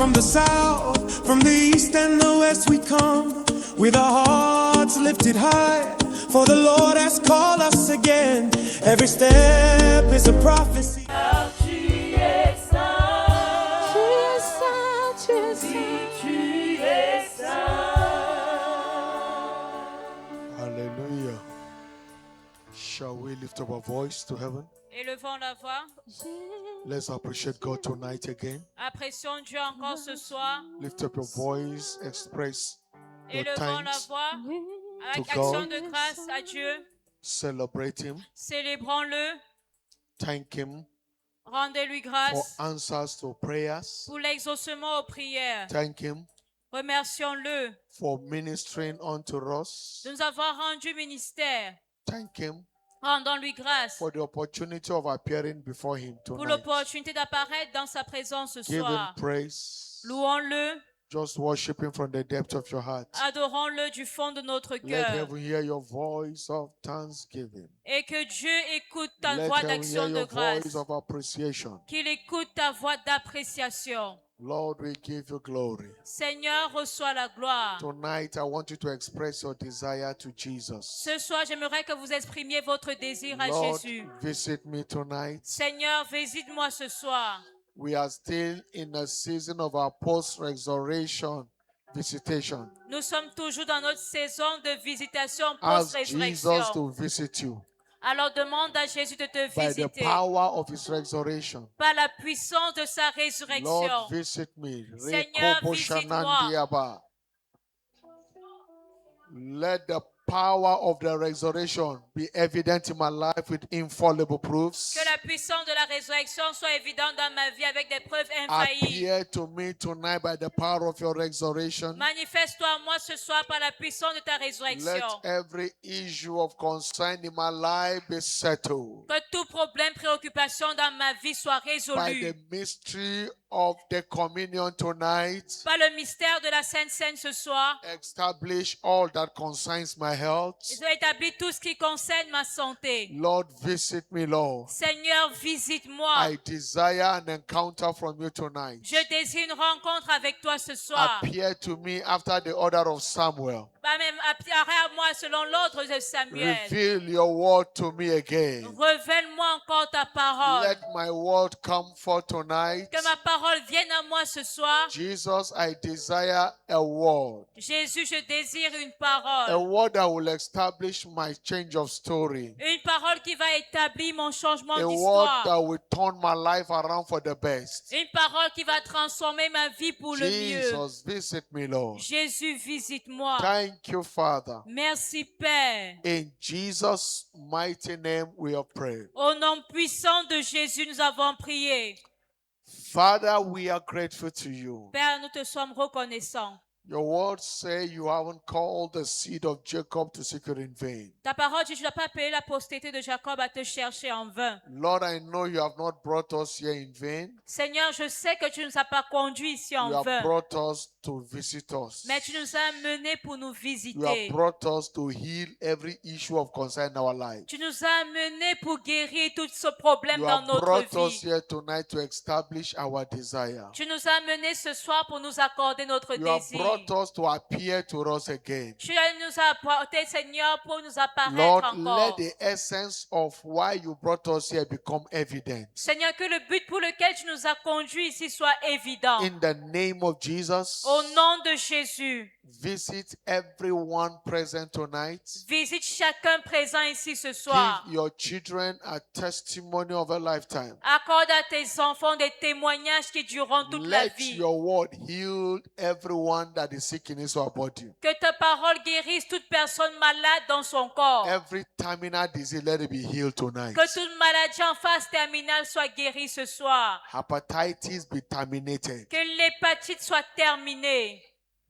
from the south, from the east and the west we come, with our hearts lifted high, for the Lord has called us again. Every step is a prophecy. Hallelujah. Shall we lift up our voice to heaven? Élevons la voix. Let's appreciate God tonight again. Apprécions Dieu encore ce soir. Lift up your voice, express your Élevons la thanks voix avec to action God. de grâce à Dieu. Celebrate Him. Célébrons-le. Thank Him Rendez-lui for grâce answers to prayers. pour l'exaucement aux prières. Thank Him Remercions-le for ministering unto us. de nous avoir rendu ministère. Thank Him Rendons-lui grâce for the opportunity of appearing before Him pour tonight. l'opportunité d'apparaître dans sa présence ce Give Him soir. praise. Louons-le, Just worship Him from the depth of your heart. adorons-le du fond de notre Let cœur. heaven hear your voice of thanksgiving. Et que Dieu écoute ta Let voix heaven hear d'action de your voice grâce. of appreciation. Qu'il écoute ta voix d'appréciation. Lord, we give you glory. Seigneur, reçois la gloire. Tonight, I want you to express your desire to Jesus. Ce soir, j'aimerais que vous exprimiez votre désir à Lord, Jésus. visit me tonight. Seigneur, visite-moi ce soir. We are still in a season of our post-resurrection visitation. Nous sommes toujours dans notre saison de visitation Ask Jesus post-résurrection. to visit you Alors demande à Jésus de te by the visiter power of His resurrection. par la puissance de sa résurrection. Lord, visit me. Seigneur, Rekobo visite-moi. shanandiaba. Let the power of the resurrection be evident in my life with infallible proofs. Que la puissance de la résurrection soit évidente dans ma vie avec des preuves infaillibles. Appear to me tonight by the power of your resurrection. Manifeste-toi à moi ce soir par la puissance de ta Let résurrection. every issue of concern in my life be settled Que tout problème, préoccupation dans ma vie soit by résolu. the mystery of the communion tonight. Par le mystère de la Sainte Seine ce soir. Establish all that concerns my health. Je établis tout ce qui concerne ma santé. Lord, visit me, Lord. Seigneur, visite-moi. I desire an encounter from you tonight. Je désire une rencontre avec toi ce soir. Appear to me after the order of Samuel. Même apparaît à moi selon l'ordre de Samuel. Reveal your word to me again. Révèle-moi encore ta parole. Let my word come forth tonight. Que ma parole vienne à moi ce soir. Jesus, I desire a word. Jésus, je désire une A parole. word that will establish my change of story. Une parole qui va établir mon changement A word d'histoire. that will turn my life around for the best. Une parole qui va transformer ma vie pour le mieux. Jesus, visit me, Lord. Jésus, visite-moi. Thank you, Father. Merci, Père. In Jesus' mighty name we have prayed. Au nom puissant de Jésus, nous avons prié. Father, we are grateful to you. Père, nous te sommes reconnaissants. Your words say you haven't called the seed of Jacob to seek you in vain. Ta parole dit, je ne dois pas appeler la postérité de Jacob à te chercher en vain. Lord, I know you have not brought us here in vain. Seigneur, je sais que tu ne nous as pas conduits ici You en have vain. brought us to visit us. Mais tu nous as menés pour nous You visiter. have brought us to heal every issue of concern in our life. Tu nous as menés pour guérir tout ce problème You dans have notre brought us vie. here tonight to establish our desire. Tu nous as menés ce soir pour nous accorder notre You have désir. brought us to appear to us again. Tu nous as apporté, Seigneur, pour nous apparaître Lord, encore. let the essence of why you brought us here become evident. Seigneur, que le but pour lequel tu nous as conduits ici soit évident. In the name of Jesus, Au nom de Jésus, visit everyone present tonight. visite chacun présent ici ce soir. Give your children a testimony of a lifetime. Accorde à tes enfants des témoignages qui dureront toute la Let vie. your word heal everyone that is sick in his or her body. Que ta parole guérisse toute personne malade dans son corps. Every terminal disease, let it be healed tonight. Que toute maladie en phase terminale soit guérie ce soir. Hepatitis be terminated. Que l'hépatite soit terminée.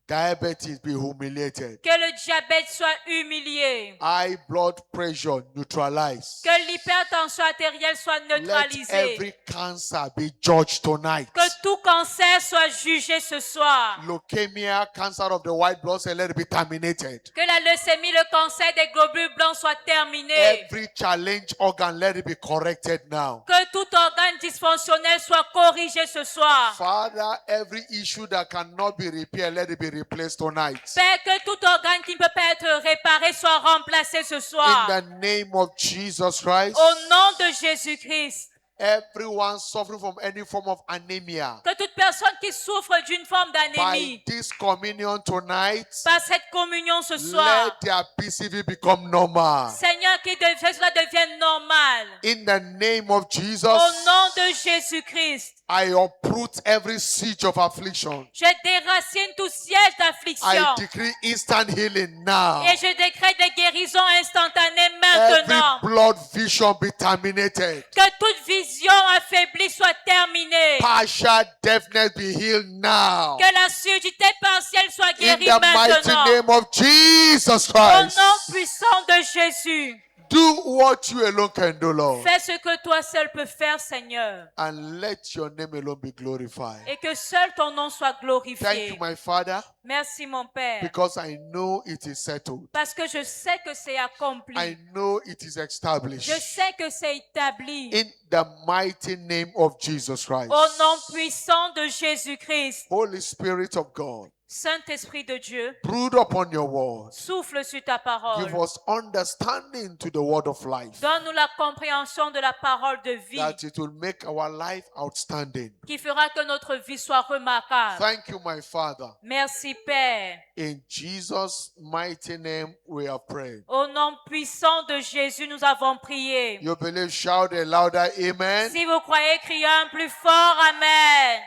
diabetes be humiliated. Que le diabète soit humilié. High blood pressure neutralized. Que l'hypertension artérielle soit Let neutralisée. every cancer be judged tonight. Que tout cancer soit jugé ce soir. Leukemia, cancer of the white blood cell, let it be terminated. Que la leucémie, le cancer des globules blancs soit terminé. Every challenge organ, let it be corrected now. Que tout organe dysfonctionnel soit corrigé ce soir. Father, every issue that cannot be repaired, let it be replaced tonight. Père, que tout organe qui ne peut pas être réparé soit remplacé ce In soir. the name of Jesus Christ, Au nom de Jésus-Christ. everyone suffering from any form of anemia, Que toute personne qui souffre d'une forme by d'anémie, this communion tonight, par cette communion ce let soir, their PCV become normal. Seigneur, que cela devienne normal. In the name of Jesus, Au nom de Jésus-Christ, I uproot every siege of affliction. je déracine tout siège I d'affliction. decree instant healing now. Et je décrète des guérisons instantanées Every maintenant. blood vision be terminated. Que toute vision affaiblie soit terminée. Partial deafness be healed now. Que la surdité partielle soit In guérie the mighty maintenant. name of Jesus Au Christ. nom puissant de Jésus. Do what you alone can do, Lord. Fais ce que toi seul peux faire, Seigneur. And let your name alone be glorified. Et que seul ton nom soit Thank glorifié. you, my Father, Merci, mon Père. because I know it is settled. Parce que je sais que c'est accompli. I know it is established. Je sais que c'est établi. In the mighty name of Jesus Christ. Au nom puissant de Jésus-Christ. Holy Spirit of God, Saint-Esprit de Dieu, brood upon your word. souffle sur ta parole. Give us understanding to the word of life, Donne-nous la compréhension de la parole de vie that it will make our life outstanding. qui fera que notre vie soit remarquable. Thank you, my Father. Merci, Père. In Jesus' mighty name we are praying. Au nom puissant de Jésus, nous avons prié. You believe, shout a louder amen. Si vous croyez, criez un plus fort Amen.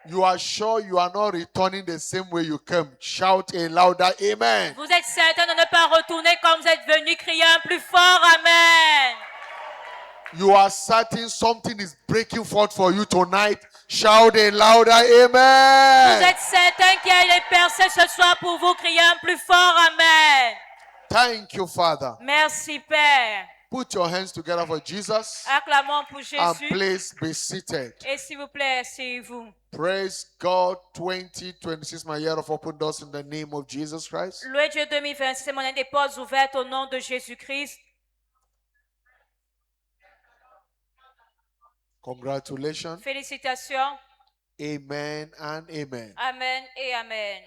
You are sure you are not returning the same way you came. Shout a louder amen. Vous êtes certain de ne pas retourner comme vous êtes venu, crier un plus fort Amen. You are certain something is breaking forth for you tonight. Shout a louder Vous amen. êtes certain qu'il y a des percées ce soir pour vous, crier un plus fort Amen. Thank you, Father. Merci, Père. Put your hands together for Jesus Acclamons pour and Jésus. please be seated. Et s'il vous plaît, asseyez-vous. Praise God. 2026, my year of open doors in the name of Jesus Christ. Loué Dieu 2026, c'est mon année des portes ouvertes au nom de Jésus-Christ. Congratulations. Félicitations. Amen and amen. Amen et Amen.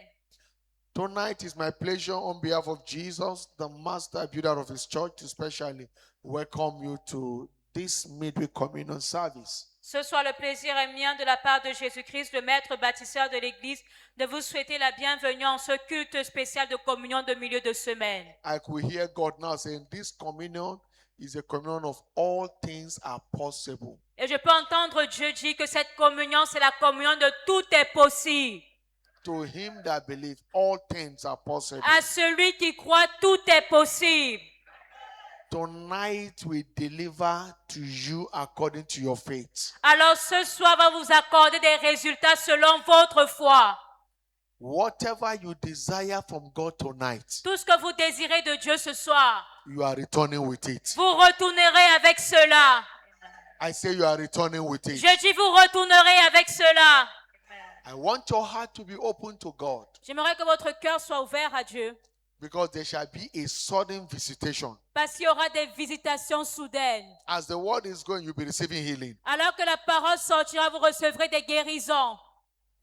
Tonight is my pleasure on behalf of Jesus, the master builder of his church, to especially welcome you to this midweek communion service. Ce soir, le plaisir est mien de la part de Jésus-Christ, le maître bâtisseur de l'Église, de vous souhaiter la bienvenue en ce culte spécial de communion de milieu de semaine. I could hear God now saying, this communion is a communion of all things are possible. Et je peux entendre Dieu dire que cette communion, c'est la communion de tout est possible. To him that believes, all things are possible. À celui qui croit, tout est possible. Tonight we deliver to you according to your faith. Alors ce soir, va vous accorder des résultats selon votre foi. Whatever you desire from God tonight, Tout ce que vous désirez de Dieu ce soir, you are returning with it. vous retournerez avec cela. I say you are returning with it. Je dis, vous retournerez avec cela. I want your heart to be open to God, J'aimerais que votre cœur soit ouvert à Dieu, because there shall be a sudden visitation. parce qu'il y aura des visitations soudaines. As the word is going, you'll be receiving healing. Alors que la parole sortira, vous recevrez des guérisons.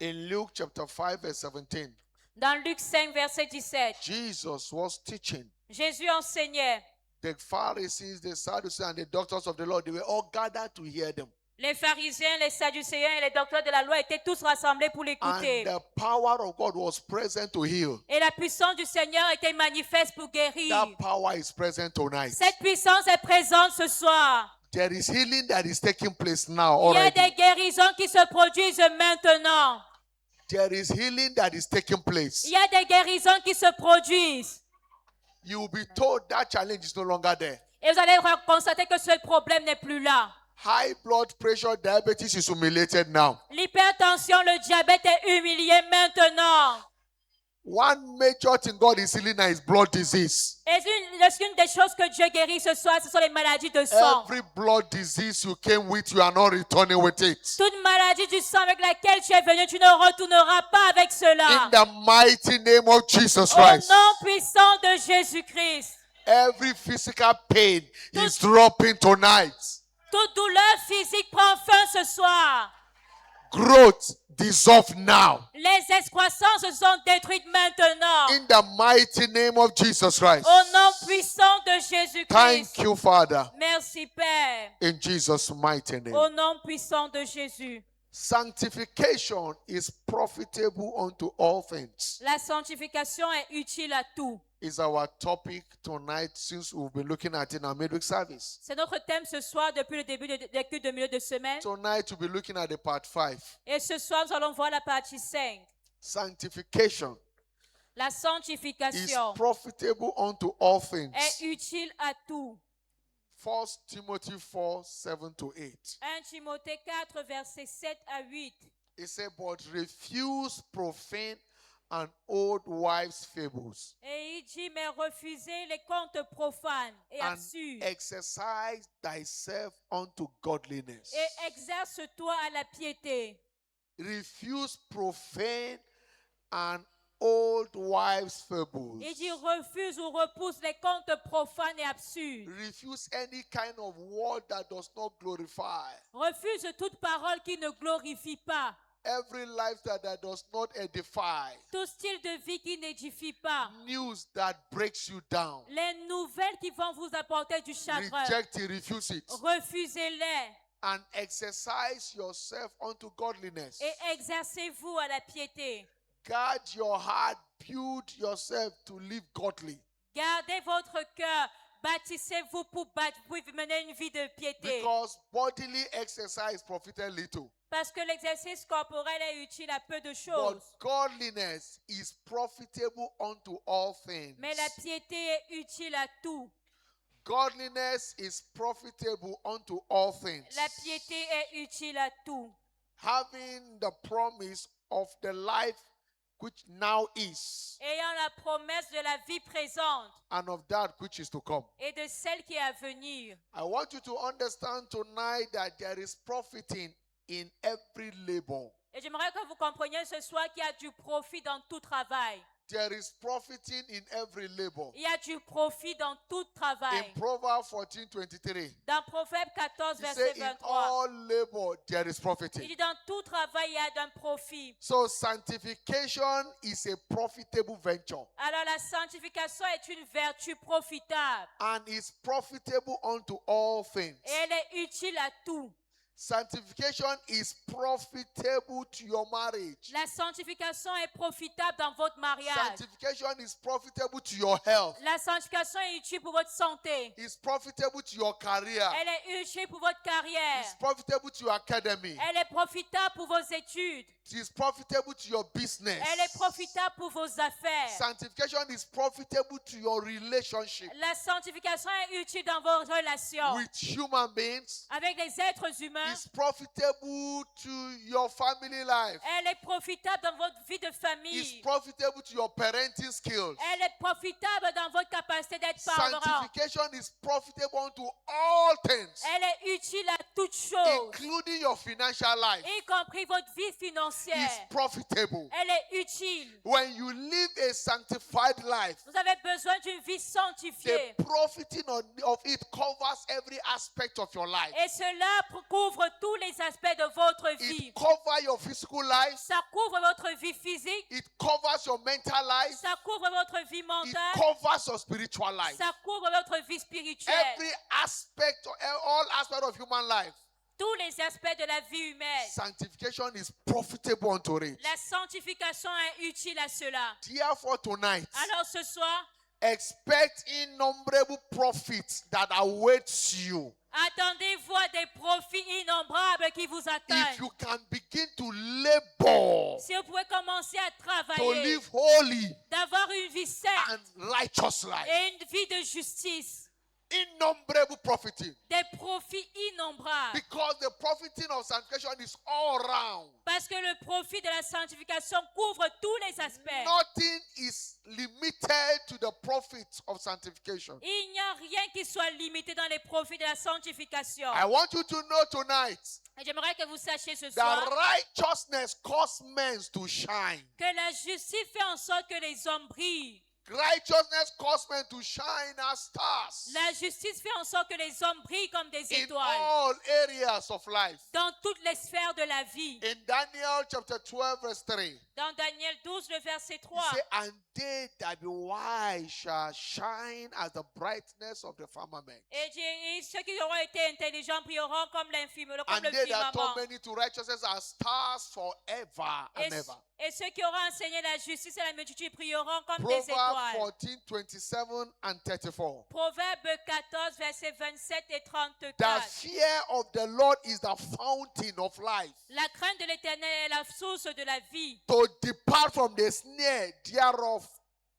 In Luke chapter 5 verse 17, Dans Luc 5, verset 17, Jesus was teaching. Jésus enseignait. The Pharisees, the Sadducees, and the doctors of the law, they were all gathered to hear them. Les pharisiens, les sadducéens et les docteurs de la loi étaient tous rassemblés pour l'écouter. And the power of God was present to heal. Et la puissance du Seigneur était manifeste pour guérir. That power is present tonight. Cette puissance est présente ce soir. There is healing that is taking place now Il y a already. des guérisons qui se produisent maintenant. There is healing that is taking place. Il y a des guérisons qui se produisent. You will be told that challenge is no longer there. Et vous allez constater que ce problème n'est plus là. High blood pressure, diabetes is humiliated now. L'hypertension, le diabète est humilié maintenant. One major thing God is healing now is blood disease. Et une des choses que Dieu guérit ce soir, ce sont les maladies de sang. Every blood disease you came with, you are not returning with it. Toute maladie du sang avec laquelle tu es venu, tu ne retourneras pas avec cela. In the mighty name of Jesus Au Christ. nom puissant de Jésus-Christ. Every physical pain is dropping tonight. Toute douleur physique prend fin ce soir. Growth dissolve now. Les excroissances sont détruites maintenant. In the mighty name of Jesus Christ. Au nom puissant de Jésus-Christ. Thank you, Father. Merci Père. In Jesus' mighty name. Au nom puissant de Jésus. Sanctification is profitable unto all things. La sanctification est utile à tout. Is our topic tonight since we'll be looking at it in our midweek service. C'est notre thème ce soir depuis le début des cultes de milieu de semaine. Tonight we'll be looking at the part 5. Et ce soir, nous allons voir la partie 5. Sanctification La is sanctification profitable unto all things. est utile à tout. 1 Timothy 4, 7 to 8. 1 Timothée 4, versets 7 à 8. It said, but refuse profane and old wives' fables, Et il dit, mais refusez les contes profanes et and absurdes. exercise thyself unto godliness. Et exerce-toi à la piété. Refuse profane and old wives' fables. Il dit, refuse ou repousse les contes profanes et absurdes. Refuse any kind of word that does not glorify. Refuse toute parole qui ne glorifie pas. Every lifestyle that does not edify. Tout style de vie qui n'édifie pas. News that breaks you down. Les nouvelles qui vont vous apporter du chagrin. Reject it, refuse it. Refusez-les. And exercise yourself unto godliness. Et exercez-vous à la piété. Guard your heart, build yourself to live godly. Gardez votre cœur. Bâtissez-vous pour mener une vie de piété. Because bodily exercise profited little. Parce que l'exercice corporel est utile à peu de But choses. godliness is profitable unto all things. Mais la piété est utile à tout. Godliness is profitable unto all things. La piété est utile à tout. Having the promise of the life which now is, Ayant la promesse de la vie présente and of that which is to come. et de celle qui est à venir. I want you to understand tonight that there is profiting in every labor. Et j'aimerais que vous compreniez ce soir qu'il y a du profit dans tout travail. There is profiting in every labor. Il y a du profit dans tout travail. In Proverbs 14:23, Dans Proverbe 14, he verset said, in 23. all labor there is Il profiting. dit dans tout travail, il y a d'un profit. So sanctification is a profitable venture Alors la sanctification est une vertu profitable. and is profitable unto all things. Et elle est utile à tout. Sanctification is profitable to your marriage. La sanctification est profitable dans votre mariage. Sanctification is profitable to your health. La sanctification est utile pour votre santé. It's profitable to your career. Elle est utile pour votre carrière. It's profitable to your academy. Elle est profitable pour vos études. It is profitable to your business. Elle est profitable pour vos affaires. Sanctification is profitable to your relationship La sanctification est utile dans vos relations with human beings. avec les êtres humains. It's profitable to your family life. Elle est profitable dans votre vie de It's famille. profitable to your parenting skills. Elle est profitable dans votre capacité d'être parent. Sanctification is profitable unto all things, Elle est utile à toutes choses, including your financial life. y compris votre vie It's financière. profitable. Elle est utile. When you live a sanctified life, Vous avez besoin d'une vie sanctifiée. the profiting of it covers every aspect of your life. Et cela couvre tous les aspects de votre vie. It covers your physical life. Ça couvre votre vie physique. It covers your mental life. Ça couvre votre vie It mentale. covers your spiritual life. Ça couvre votre vie spirituelle. Every aspect, all aspects of human life. Tous les aspects de la vie humaine. Sanctification is profitable unto it. La sanctification est utile à cela. Therefore, tonight, Alors ce soir, expect innumerable profits that awaits you. attendez-vous à des profits innombrables qui vous If attendent. you can begin to labor Si vous pouvez commencer à to travailler, live holy d'avoir une vie saine and righteous life, et une vie de justice, innumerable profiting. des profits innombrable. Because the profiting of sanctification is all round. Parce que le profit de la sanctification couvre tous les aspects. Nothing is limited to the profit of sanctification. Il n'y a rien qui soit limité dans les profits de la sanctification. I want you to know tonight Et j'aimerais que vous sachiez ce that soir righteousness causes men to shine. que la justice fait en sorte que les hommes brillent. Righteousness causes men to shine as stars La justice fait en sorte que les hommes brillent comme des in étoiles all areas of life. dans toutes les sphères de la vie. In Daniel chapter 12 verse 3, Dans Daniel 12, le verset he 3, said, and they that be wise shall shine as the brightness of the firmament. et ceux qui auront été intelligents brilleront comme le And they that firmament. taught many to righteousness are stars forever and ever. Et ceux qui auront enseigné la justice et la multitude brilleront comme des Proverbs étoiles. 14, 27 and 34. Proverbe 14, versets 27 et The 34. fear of the Lord is the fountain of life. La crainte de l'Éternel est la source de la vie, To depart from the snare thereof,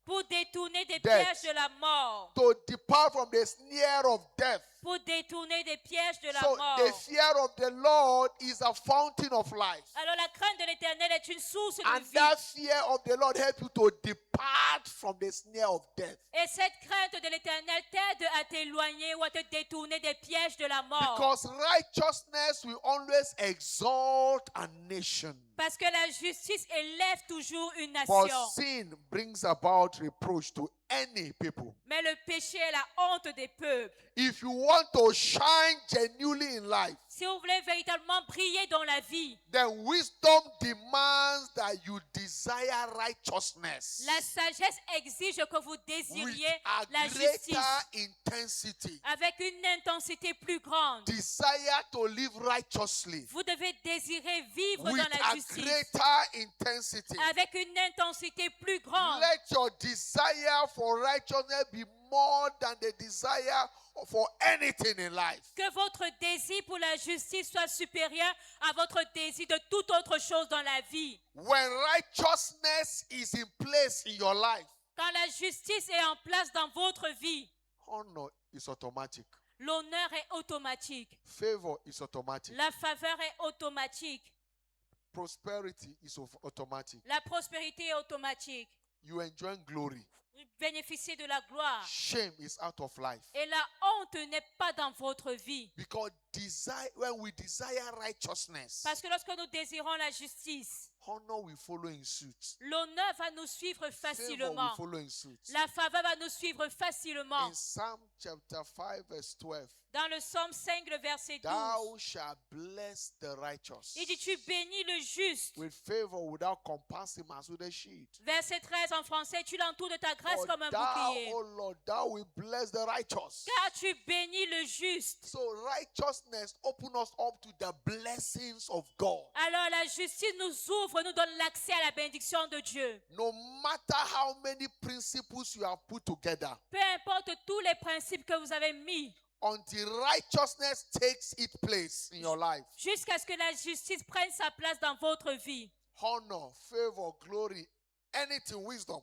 pour détourner des Death. pièges de la mort. to depart from the snare of death. Pour détourner des pièges de la So mort. the fear of the Lord is a fountain of life. Alors la crainte de l'Éternel est une source de And vie. that fear of the Lord helps you to depart from the snare of death. Et cette crainte de l'Éternel t'aide à t'éloigner ou à te détourner des pièges de la mort. Because righteousness will always exalt a nation. Parce que la justice élève toujours une But nation. sin brings about reproach to any people. Mais le péché est la honte des peuples. If you want to shine genuinely in life, Si vous voulez véritablement briller dans la vie, then wisdom demands that you desire righteousness la sagesse exige que vous with désiriez a la justice greater intensity. avec une intensité plus grande. Desire to live righteously Vous devez désirer vivre with dans la a justice greater intensity. avec une intensité plus grande. Let your desire for righteousness be more than the desire for anything in life. Que votre désir pour la justice soit supérieur à votre désir de toute autre chose dans la vie. When righteousness is in place in your life, Quand la justice est en place dans votre vie, honor is automatic. l'honneur est automatique. Favor is automatic. La faveur est automatique. Prosperity is automatic. La prospérité est automatique. You enjoy glory. Vous bénéficiez de la gloire. Shame is out of life. Et la honte n'est pas dans votre vie. Because when we desire righteousness, Parce que lorsque nous désirons la justice, honor will follow in suit. l'honneur va nous suivre Favor will facilement. follow in suit. La faveur va nous suivre facilement. In Psalm chapter 5 verse 12, Dans le psaume 5, le verset 12, thou shalt bless the righteous il dit, tu bénis le juste. with favor without compassing him as with a shield. Verset 13 en français, tu l'entoures de ta grâce For comme un thou, bouclier. O Lord, thou will bless the righteous. Car tu bénis le juste. So righteousness open us up to the blessings of God. Alors la justice nous ouvre, nous donne l'accès à la bénédiction de Dieu. No matter how many principles you have put together, Peu importe tous les principes que vous avez mis, until righteousness takes its place in your life, jusqu'à ce que la justice prenne sa place dans votre vie. honor, favor, glory, anything, wisdom,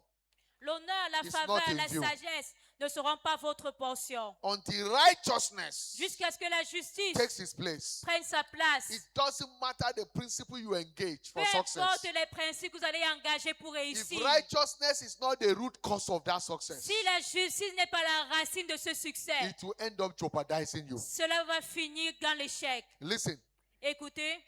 L'honneur, la It's faveur, not in la view. sagesse ne seront pas votre portion. until righteousness Jusqu'à ce que la justice takes its place. prenne sa place. It doesn't matter the principle you engage Peu for success. importe les principes que vous allez engager pour If réussir. righteousness is not the root cause of that success, Si la justice n'est pas la racine de ce succès, it will end up jeopardizing you. cela va finir dans l'échec. Listen, Écoutez,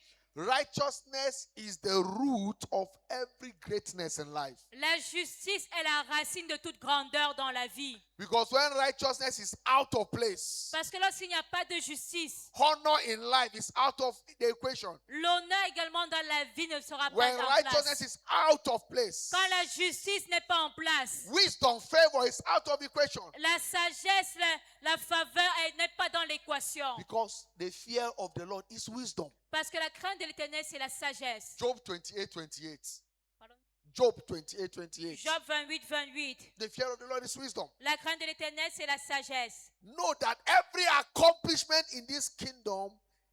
righteousness is the root of every greatness in life. la justice est la racine de toute grandeur dans la vie. Because when righteousness is out of place, Parce que lorsqu'il n'y a pas de justice, honor in life is out of the equation. l'honneur également dans la vie ne sera pas When en righteousness place. is out of place, Quand la justice n'est pas en place, wisdom, favor is out of equation. la sagesse, la faveur n'est pas dans l'équation. Because the fear of the Lord is wisdom. Parce que la crainte de l'Éternel, c'est la sagesse. Job 28, 28. Pardon? Job 28, 28. Job 28, 28. The fear of the Lord is wisdom. La crainte de l'Éternel, c'est la sagesse. Know that every accomplishment in this kingdom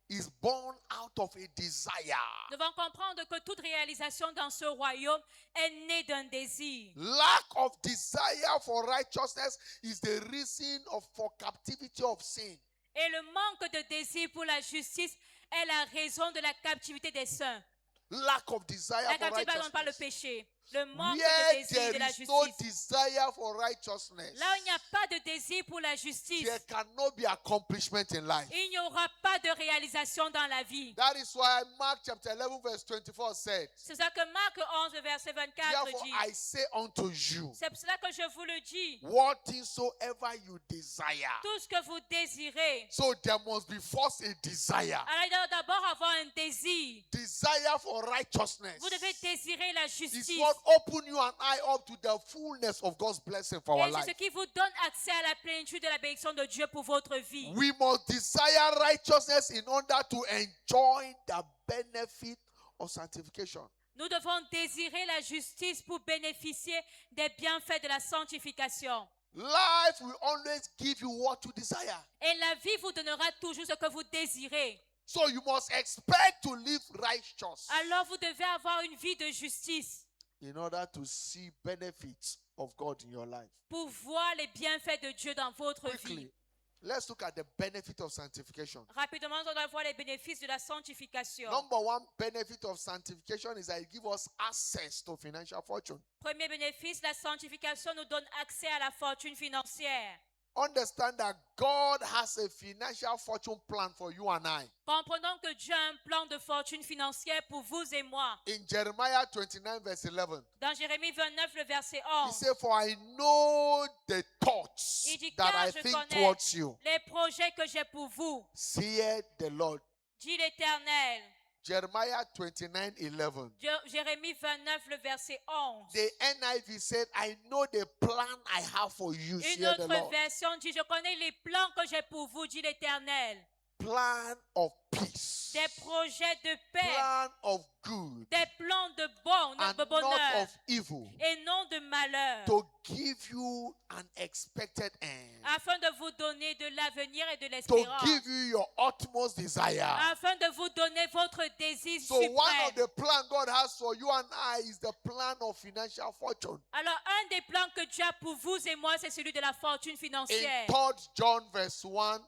is born out of a desire. Nous devons comprendre que toute réalisation dans ce royaume est née d'un désir. Lack of desire for righteousness is the reason for captivity of sin. Et le manque de désir pour la justice est la raison de la captivité des saints. Lack of desire La for captivité, par exemple, par le righteousness. péché. Le manque de Where désir de la there is no justice. desire for righteousness, Là où il n'y a pas de désir pour la justice, there cannot be accomplishment in life. il n'y aura pas de réalisation dans la vie. That is why Mark chapter 11 verse 24 said, C'est ça que Marc 11, verset 24 therefore dit. I say unto you, C'est pour cela que je vous le dis. what things soever you desire. Tout ce que vous désirez. So there must be first a desire. Alors il doit d'abord avoir un désir. Desire for righteousness. Vous devez désirer la It's justice. what open you and I up to the fullness of God's blessing for our Et c'est ce life. qui vous donne accès à la plénitude de la bénédiction de Dieu pour votre vie. We must desire righteousness in order to enjoy the benefit of sanctification. Nous devons désirer la justice pour bénéficier des bienfaits de la sanctification. Life will always give you what you desire. Et la vie vous donnera toujours ce que vous désirez. So you must expect to live righteous Alors vous devez avoir une vie de justice in order to see benefits of God in your life. pour voir les bienfaits de Dieu dans votre Quickly, vie. let's look at the benefit of sanctification. Rapidement, on doit voir les bénéfices de la sanctification. Number one benefit of sanctification is that it gives us access to financial fortune. Premier bénéfice, la sanctification nous donne accès à la fortune financière. Understand that God has a financial fortune plan for you and I. Comprenons que Dieu a un plan de fortune financière pour vous et moi. In Jeremiah 29 verse 11, Dans Jérémie 29, le verset he 11, said, for I know the thoughts il dit, that car I je think connais towards you, les projets que j'ai pour vous, saith the Lord. dit l'Éternel. Jeremiah 29, 11. Jérémie 29, le verset 11. The NIV said, I know the plan I have for you, Une saith the autre Lord. version dit, je connais les plans que j'ai pour vous, dit l'Éternel. Plan of peace, Des projets de paix, plan of good, des plans de bon, and de not bonheur, of evil, et non de malheur, to give you an expected end, afin de vous donner de l'avenir et de to l'espérance, give you your utmost desire. afin de vous donner votre désir So one of suprême. the plans God has for you and I is the plan of financial fortune. Alors, un des plans que Dieu a pour vous et moi, c'est celui de la fortune In financière. 3 John verse 1,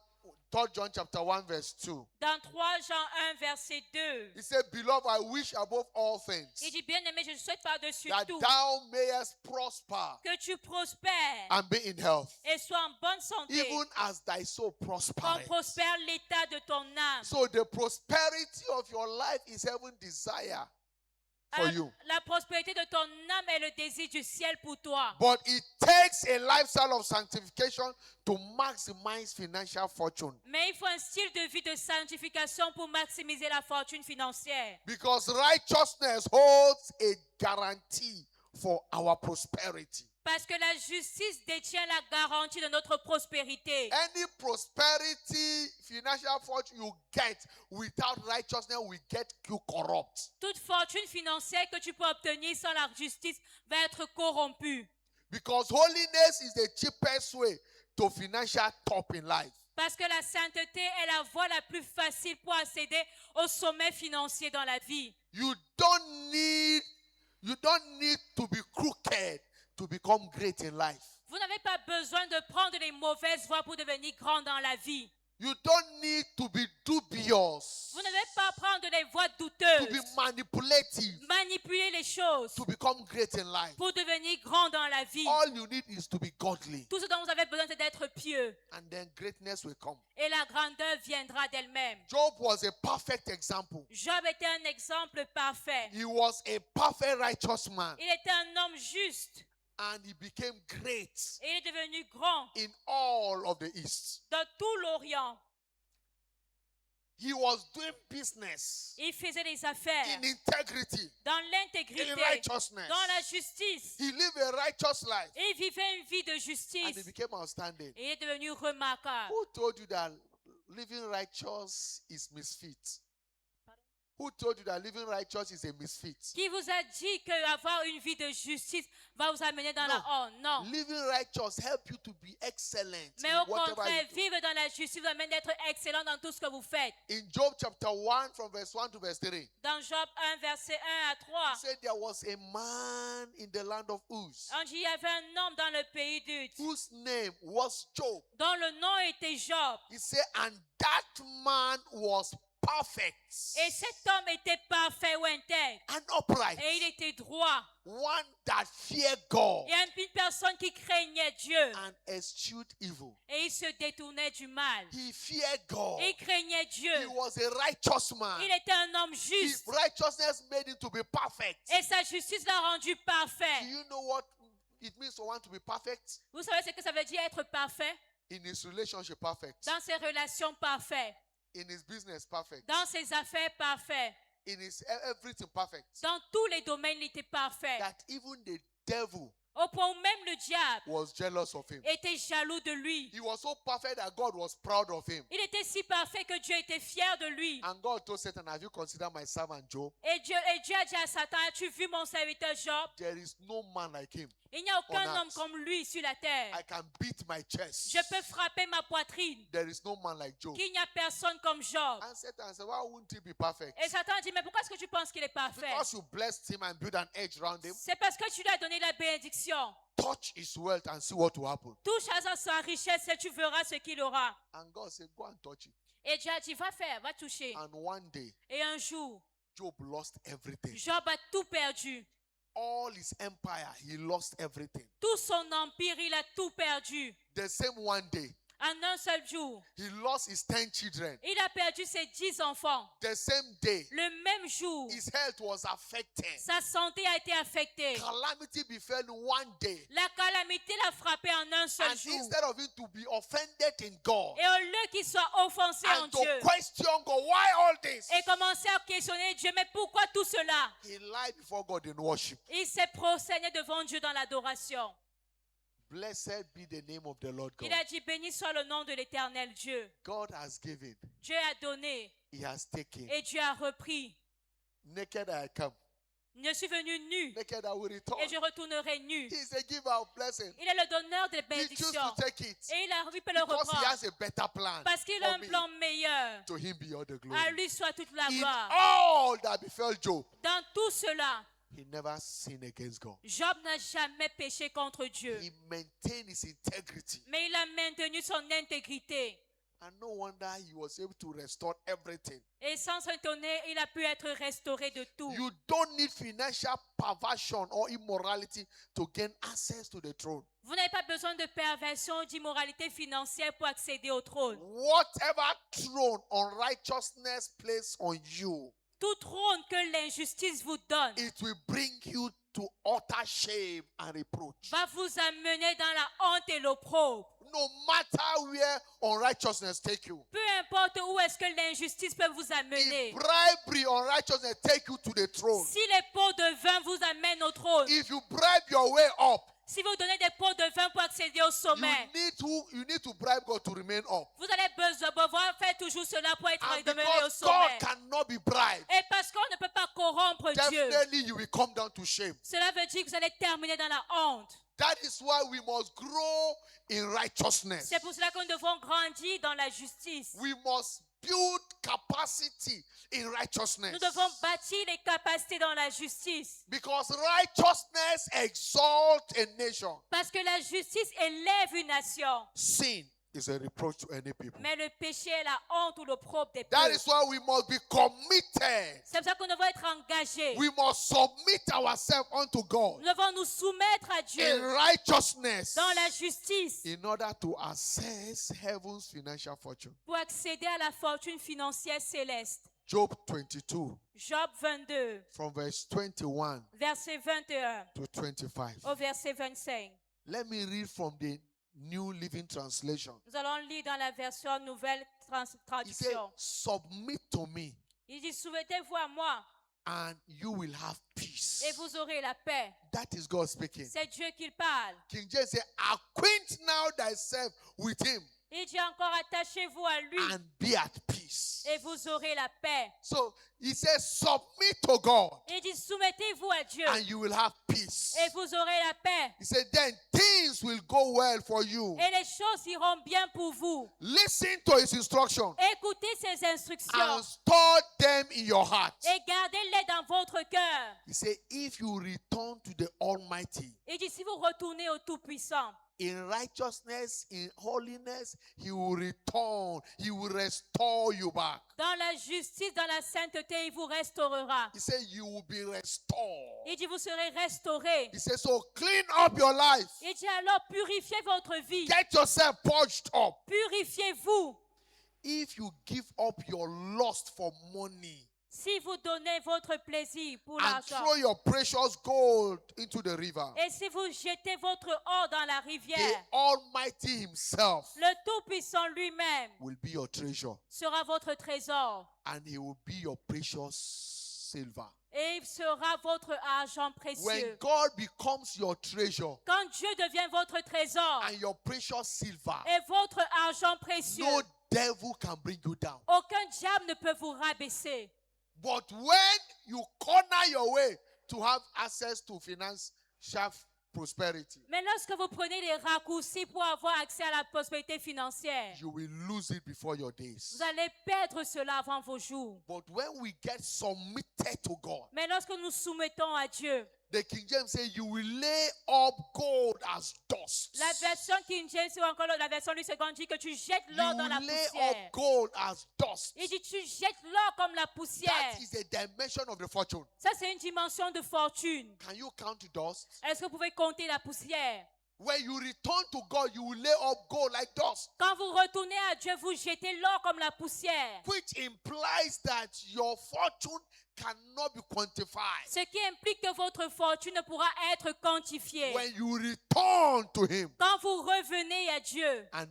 3 John chapter 1 verse 2. Dans 3 Jean 1, verset 2, He said, beloved, I wish above all things il dit, bien-aimé, je souhaite par-dessus that tout thou mayest prosper que tu prospères and be in health, et sois en bonne santé, even as thy soul comme prospereth. prospère l'état de ton âme. So the prosperity of your life is heaven's desire for Alors, you. la prospérité de ton âme est le désir du ciel pour toi. But it takes a lifestyle of sanctification to maximize financial fortune. Mais il faut un style de vie de sanctification pour maximiser la fortune financière. Because righteousness holds a guarantee for our prosperity. Parce que la justice détient la garantie de notre prospérité. Any prosperity, financial fortune you get without righteousness will get you corrupt. Toute fortune financière que tu peux obtenir sans la justice va être corrompue. Because holiness is the cheapest way to financial top in life. Parce que la sainteté est la voie la plus facile pour accéder au sommet financier dans la vie. You don't need to be crooked to become great in life. Vous n'avez pas besoin de prendre les mauvaises voies pour devenir grand dans la vie. You don't need to be dubious, Vous n'avez pas prendre les voies to be douteuses, manipulative manipuler les choses to become great in life. pour devenir grand dans la vie. All you need is to be godly, Tout ce dont vous avez besoin, c'est d'être pieux. and then greatness will come. Et la grandeur viendra d'elle-même. Job was a perfect example. Job était un exemple parfait. He was a perfect righteous man, Il était un homme juste. and he became great Et il est devenu grand in all of the East. dans tout l'Orient. He was doing business Il faisait des affaires in integrity, dans in l'intégrité, righteousness. dans la justice. He lived a righteous life, Il vivait une vie de and he justice. became outstanding. Et il est devenu remarquable. Who told you that living righteous is misfit? Who told you that living righteous is a misfit? Qui vous a dit qu'avoir une vie de justice va vous amener dans la honte? Non. Living righteous help you to be excellent Mais in au whatever contraire, you do. vivre dans la justice vous amène d'être excellent dans tout ce que vous faites. In Job chapter 1 from verse 1 to verse 3, Dans Job 1, verset 1 à 3, it said there was a man in the land of Uz on dit il y avait un homme dans le pays d'Ud whose name was Job. dont le nom était Job. He said, and that man was perfect Et cet homme était parfait ou intègre. and upright, Et il était droit. one that feared God Il y a une personne qui craignait Dieu. and eschewed evil. Et il se détournait du mal. He feared God. Il craignait Dieu. He was a righteous man. Il était un homme His juste. righteousness made him to be perfect. Et sa justice l'a rendu Do parfait. you know what it means for one to be perfect? Vous savez ce que ça veut dire être parfait? In his relationship, perfect. Dans ses relations parfaites. In his business, perfect. Dans ses affaires parfaites. In his everything, perfect. Dans tous les domaines, il était parfait. That even the devil Au point où même le diable was jealous of him. était jaloux de lui. He was so perfect that God was proud of him. Il était si parfait que Dieu était fier de lui. And God told Satan, have you considered my servant Job? Et Dieu a dit à Satan, as-tu vu mon serviteur Job? There is no man like him. Il n'y a aucun On homme earth. comme lui sur la terre. I can beat my chest. Je peux frapper ma poitrine. There is no man like Job. Qu'il n'y a personne comme Job. And Satan said, why wouldn't he be perfect? Et Satan dit, mais pourquoi est-ce que tu penses qu'il est parfait? Because you blessed him and built an edge around him. C'est parce que tu lui as donné la bénédiction. Touch his wealth and see what will happen. Touche à sa richesse et tu verras ce qu'il aura. And God said, go and touch it. Et Dieu a dit, va faire, va toucher. And one day, Et un jour, Job lost everything. Job a tout perdu. All his empire, he lost everything. Tout son empire, il a tout perdu. The same one day, En un seul jour, he lost his 10 children. il a perdu ses 10 enfants. The same day, Le même jour, his health was affected. sa santé a été affectée. Calamity befell him one day. La calamité l'a frappé en un seul And jour. instead of him to be offended in God Et au lieu qu'il soit offensé en and to Dieu question God, why all this? et commencer à questionner Dieu, mais pourquoi tout cela? He lied before God in worship. Il s'est prosterné devant Dieu dans l'adoration. Blessed be the name of the Lord God. Il a dit, béni soit le nom de l'Éternel Dieu. God has given, Dieu a donné he has taken. et Dieu a repris. Naked I come, Je suis venu nu naked I will return. et je retournerai nu. He is a giver of blessing. Il est le donneur de He chooses bénédictions. to take it Et il peut le because he reprendre has a better plan parce qu'il a for un me. plan meilleur. To him be all the À glory. lui soit toute la In gloire. all that befell Job, Dans tout cela, he never sinned against God. Job n'a jamais péché contre Dieu. He maintained his integrity. Mais il a maintenu son intégrité. And no wonder he was able to restore everything. Et sans s'étonner, il a pu être restauré de tout. You don't need financial perversion or immorality to gain access to the throne. Vous n'avez pas besoin de perversion ou d'immoralité financière pour accéder au trône. Whatever throne unrighteousness placed on you, Tout trône que l'injustice vous donne it will bring you to utter shame and reproach. va vous amener dans la honte et l'opprobre. No matter where unrighteousness take you. Peu importe où est-ce que l'injustice peut vous amener. If bribery, unrighteousness take you to the throne. Si les pots de vin vous amènent au trône, If you bribe your way up, si vous donnez des pots de vin pour accéder au sommet, you need to bribe God to remain up. vous allez devoir faire toujours cela pour être And demeuré au because God sommet. cannot be bribed, Et parce qu'on ne peut pas corrompre Dieu, definitely you will come down to shame. cela veut dire que vous allez terminer dans la honte. That is why we must grow in righteousness. C'est pour cela que nous devons grandir dans la justice. We must build capacity in righteousness. Nous devons bâtir les capacités dans la justice. Because righteousness exalts a nation. Parce que la justice élève une nation. Sin is a reproach to any people. Mais le péché est la honte ou l'opprobre des That peuples. is why we must be committed. C'est pour ça que nous devons être engagés. We must submit ourselves unto God Nous devons nous soumettre à in Dieu righteousness dans la justice in order to access heaven's financial fortune. pour accéder à la fortune financière céleste. Job 22 Job 22, from verse 21 verset 21 to 25. au verset 25. Let me read from the New Living Translation. Nous allons lire dans la version nouvelle He said, traduction. submit to me Il dit, soumettez-vous à moi and you will have peace. et vous aurez la paix. That is God speaking. C'est Dieu qui parle. King James said, acquaint now thyself with him Il dit encore, attachez-vous à lui and be at peace. et vous aurez la paix. So he says, submit to God Il dit, soumettez-vous à Dieu and you will have peace. et vous aurez la paix. He said, then things will go well for you. Et les choses iront bien pour vous. Listen to his instruction Écoutez ces instructions and store them in your heart. et gardez-les dans votre cœur. He said, if you return to the Almighty Il dit, si vous retournez au Tout-Puissant, in righteousness, in holiness, he will return. He will restore you back. dans la justice, dans la sainteté, il vous restaurera. He said, you will be restored. Il dit, vous serez restaurés. He said, so clean up your life. Il dit, alors purifiez votre vie. Get yourself purged up. Purifiez-vous. If you give up your lust for money Si vous donnez votre plaisir pour and l'argent, throw your precious gold into the river, et si vous jetez votre or dans la the rivière, Almighty himself le Tout-Puissant lui-même will be your treasure, sera votre trésor. and he will be your precious silver. Et il sera votre argent When précieux. God becomes your treasure Quand Dieu devient votre trésor and your precious silver, et votre argent précieux, no devil can bring you down. aucun diable ne peut vous rabaisser. But when you corner your way to have access to financial prosperity, Mais lorsque vous prenez les raccourcis pour avoir accès à la prospérité financière, you will lose it before your days. vous allez perdre cela avant vos jours. But when we get submitted to God, Mais lorsque nous soumettons à Dieu, the King James says, you will lay up gold as dust. la version King James ou encore la version Louis II dit que tu jettes You l'or dans la will lay poussière. up gold as dust. Il dit tu jettes l'or comme la poussière. That is a dimension of the fortune. Ça c'est une dimension de fortune. Can you count dust? Est-ce que vous pouvez compter la poussière? When you return to God, you will lay up gold like dust, Quand vous retournez à Dieu, vous jetez l'or comme la poussière. which implies that your fortune cannot be quantified. Ce qui implique que votre fortune ne pourra être quantifiée. When you return to Him Quand vous revenez à Dieu and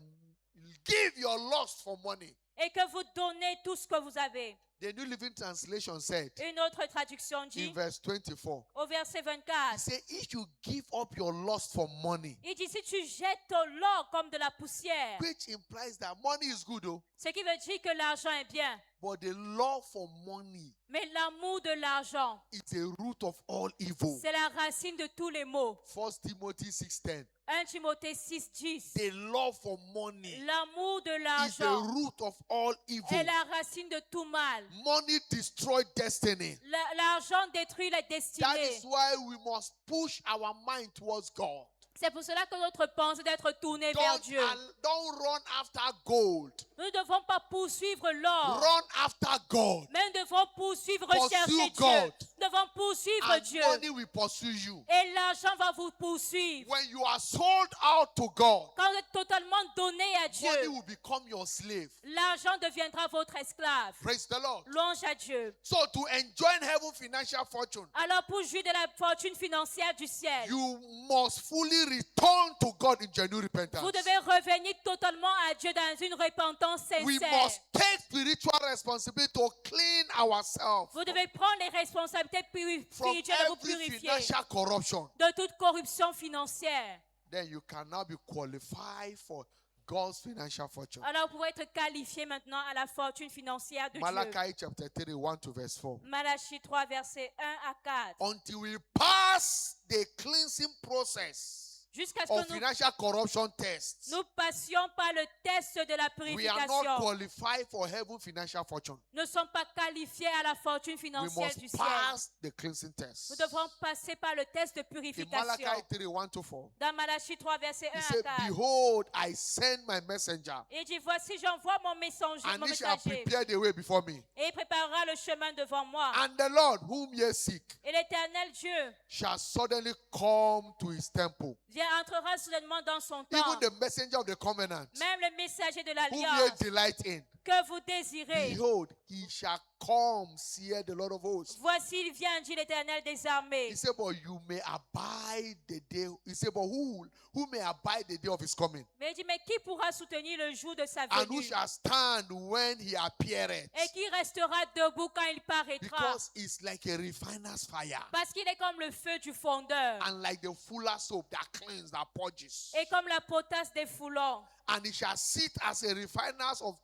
give your lust for money. et que vous donnez tout ce que vous avez. The New Living Translation said Une autre traduction in dit verse 24, au verset He 24. said, if you give up your lust for money, Il dit si tu jettes l'or comme de la poussière, which implies that money is good, oh, ce qui veut dire que l'argent est bien. but the love for money Mais l'amour de l'argent, is the root of all evil. c'est la racine de tous les maux. 1 Timothy 6:10. 1 Timothée 6:10. The love for money L'amour de is the l'argent root of all est evil. la racine de tout mal. Money destroys destiny. L'argent détruit les That destinées. is why we must push our mind towards God. C'est pour cela que notre pensée doit être tournée vers Dieu. Don't run after gold. Nous ne devons pas poursuivre l'or, Run after God. mais nous devons poursuivre, Pursue chercher God. Dieu. Nous devons poursuivre And Dieu. money will pursue you. Et l'argent va vous poursuivre. When you are sold out to God, Quand vous êtes totalement donné à money Dieu, will become your slave. l'argent deviendra votre esclave. Praise the Lord. Louange à Dieu. So to enjoy heaven financial fortune, Alors pour jouir de la fortune financière du ciel, you must fully return to God in genuine repentance. vous devez revenir totalement à Dieu dans une repentance We sincère. must take spiritual responsibility to clean ourselves Vous devez prendre les responsabilités from spirituelles de vous every purifier financial corruption. de toute corruption financière. Then you can now be qualified for God's financial fortune. Alors vous pouvez être qualifié maintenant à la fortune financière de Dieu. Malachi chapter 3, 1 to verse 4. Malachie 3, versets 1 à 4. Until we pass the cleansing process Jusqu'à ce of que financial corruption tests, nous passions par le test de la we are not purification. qualified for heaven financial fortune. Nous ne sommes pas qualifiés à la fortune We financière du must ciel. pass the cleansing test. Nous devons passer par le test de In purification. Malachi 3, 1 to 4, Dans Malachie 3, verset 1 he à said, 4. behold, I send my messenger, Il dit, voici, j'envoie mon messager, and mon he shall messager, prepare the way before me. et il préparera le chemin devant moi. And the Lord, whom ye seek, Et l'Éternel Dieu shall suddenly come to his temple. entrera soudainement dans son Even temple. the messenger of the covenant, Même le messager de whom ye l'Alliance delight in, que vous désirez. behold, he shall come, saith the Lord of hosts. Voici, il vient, dit l'Éternel des armées. He said, but you may abide the day. He said, but who may abide the day of his coming? Mais il dit, mais qui pourra soutenir le jour de sa And who venue? shall stand when he appeareth? Et qui restera debout quand il paraîtra? Because it's like a refiner's fire. Parce qu'il est comme le feu du fondeur And like the fuller's soap that cleans, that purges. et comme la potasse des foulons. And he shall sit as a refiner of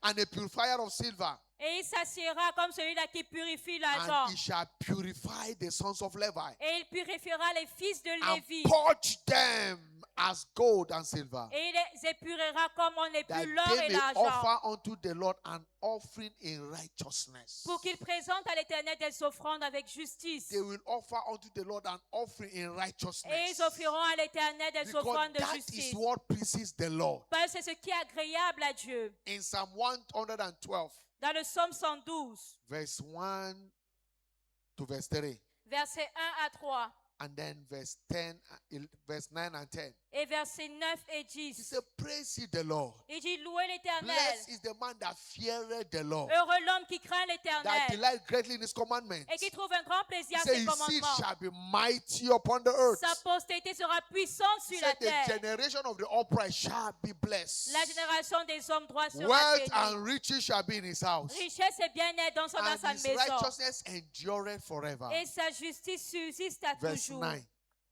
and a purifier of silver. Et il s'assiera comme celui-là qui purifie and l'argent. he shall purify the sons of Levi, Et il purifiera les fils de and Lévi. purge them as gold and silver, Et il les épurera comme on that épure l'or they et may l'argent. offer unto the Lord an offering in righteousness. Pour qu'il présente à l'Éternel des offrandes avec justice. They will offer unto the Lord an offering in Et righteousness. ils offriront à l'Éternel des Because offrandes de that justice. is what pleases the Lord. Parce que c'est ce qui est agréable à Dieu. In Psalm 112, Dans le psaume 112, verse 1 to verse 3, versets 1 à 3 and then verse 10, verse 9 and 10. et versets 9 et He 10. said, praise ye the Lord. Il dit, louez l'Éternel. Blessed is the man that feareth the Lord, Heureux l'homme qui craint that l'Éternel delight greatly in his commandments. et qui trouve un grand plaisir He à said, ses his seed commandements. shall be mighty upon the earth. Sa postérité sera puissante He sur la said, the terre. generation of the upright shall be blessed. La génération des hommes droits sera Wealth bénie. and riches shall be in his house, Richesse et bien-être dans and sa his maison. righteousness endureth forever. Et sa justice subsiste à Verse toujours. 9.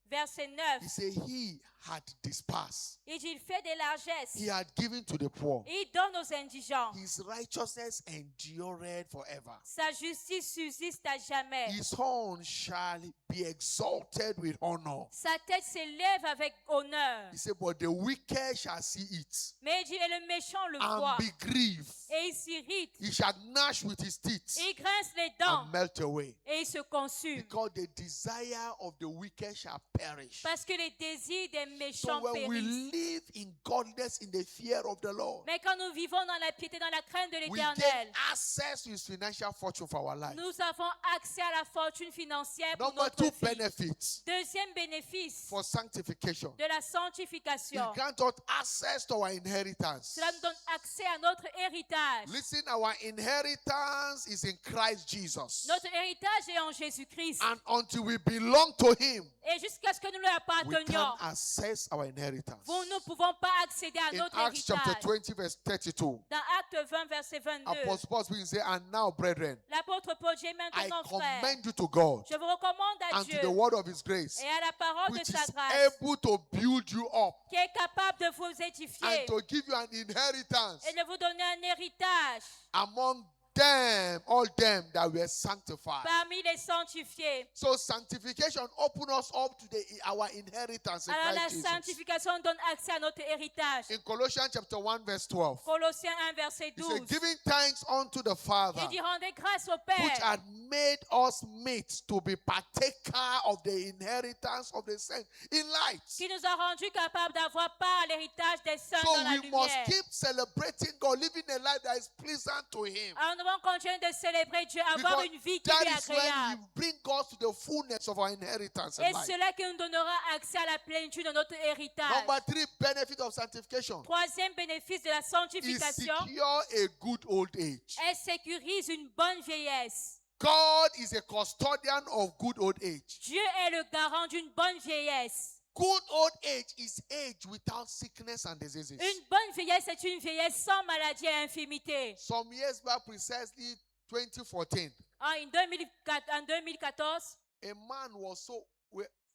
Verset 9. He said, he had dispersed. Il dit, il fait des largesses. He had given to the poor. Il donne aux indigents. His righteousness endureth forever. Sa justice subsiste à jamais. His horn shall be exalted with honor. Sa tête s'élève avec honneur. He said, but the wicked shall see it Mais il dit, et le méchant le and voit. be grieved. Et il s'irrite. He shall gnash with his teeth Il grince les dents. and melt away. Et il se consume. Because the desire of the wicked shall perish. Parce que les désirs des So méchants when we périssent. live in godliness, in the fear of the Lord, Mais quand nous vivons dans la piété, dans la crainte de we gain l'Éternel, access to his financial fortune for our life. nous avons accès à la fortune financière pour Number notre two vie. benefits Deuxième bénéfice for sanctification. de la It sanctification. grants us access to our inheritance. Cela nous donne accès à notre héritage. Listen, our inheritance is in Christ Jesus. Notre héritage est en Jésus-Christ. And until we belong to him, Et jusqu'à ce que nous lui we appartenions, can access our inheritance. nous ne pouvons pas accéder à In notre Acts chapter héritage. 20, verse 32, Dans Acte 20, verset 22, Apostle Paul speaking, say, and now, brethren, l'apôtre Paul dit I maintenant, frère, commend you to God je vous recommande à and Dieu to the word of his grace, et à la parole de which sa is grâce, able to build you up qui est capable de vous édifier and to give you an inheritance et de vous donner un héritage among them, all them that were sanctified. parmi les sanctifiés. So sanctification open us up to our inheritance in Alors la Christ Jesus. sanctification donne accès à notre héritage. In Colossians chapter 1 verse 12, Colossiens 1, verset he said, 12. giving thanks unto the Father, Il dit rendez grâce au which Père had made us meet to be partaker of the inheritance of the saints in light. qui nous a rendus capables d'avoir part à l'héritage des saints So dans la we must lumière. keep celebrating God, living a life that is pleasant to Him. Alors nous devons continuer de célébrer Dieu, avoir Because une vie qui that lui est is when He agréable. brings us to the fullness of our inheritance in Et life. c'est là qui nous donnera accès à la plénitude de notre héritage. Number 3, benefit of sanctification. Troisième bénéfice de la It sanctification, secure a good old age. elle sécurise une bonne vieillesse. God is a custodian of good old age. Dieu est le garant d'une bonne vieillesse. Good old age is age without sickness and diseases. Une bonne vieillesse est une vieillesse sans maladie et infirmité. Some years back, precisely 2014, En 2014, a man was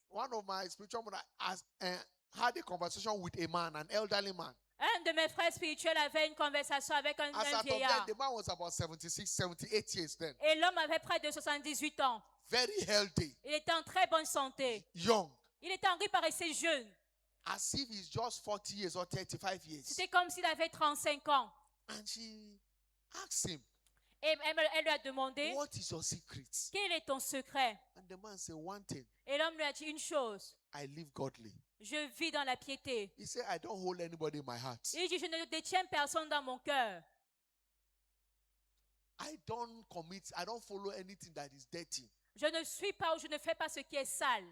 one of my spiritual mother had a conversation with a man, an elderly man. un de mes frères spirituels avait une conversation avec un As at of then, vieillard. the man was about 76, 78 years then. Et l'homme avait près de 78 ans. Very healthy, Il était en très bonne santé. young, Il était encore paraissait jeune. as if he's just 40 years or 35 years. C'était comme s'il avait 35 ans. And she asked him, Et elle lui a demandé, what is your secret? quel est ton secret? And the man said, one thing, Et l'homme lui a dit une chose, I live godly. je vis dans la piété. He said, I don't hold anybody in my heart. Il dit, je ne détiens personne dans mon cœur. I don't follow anything that is dirty. Je ne suis pas ou je ne fais pas ce qui est sale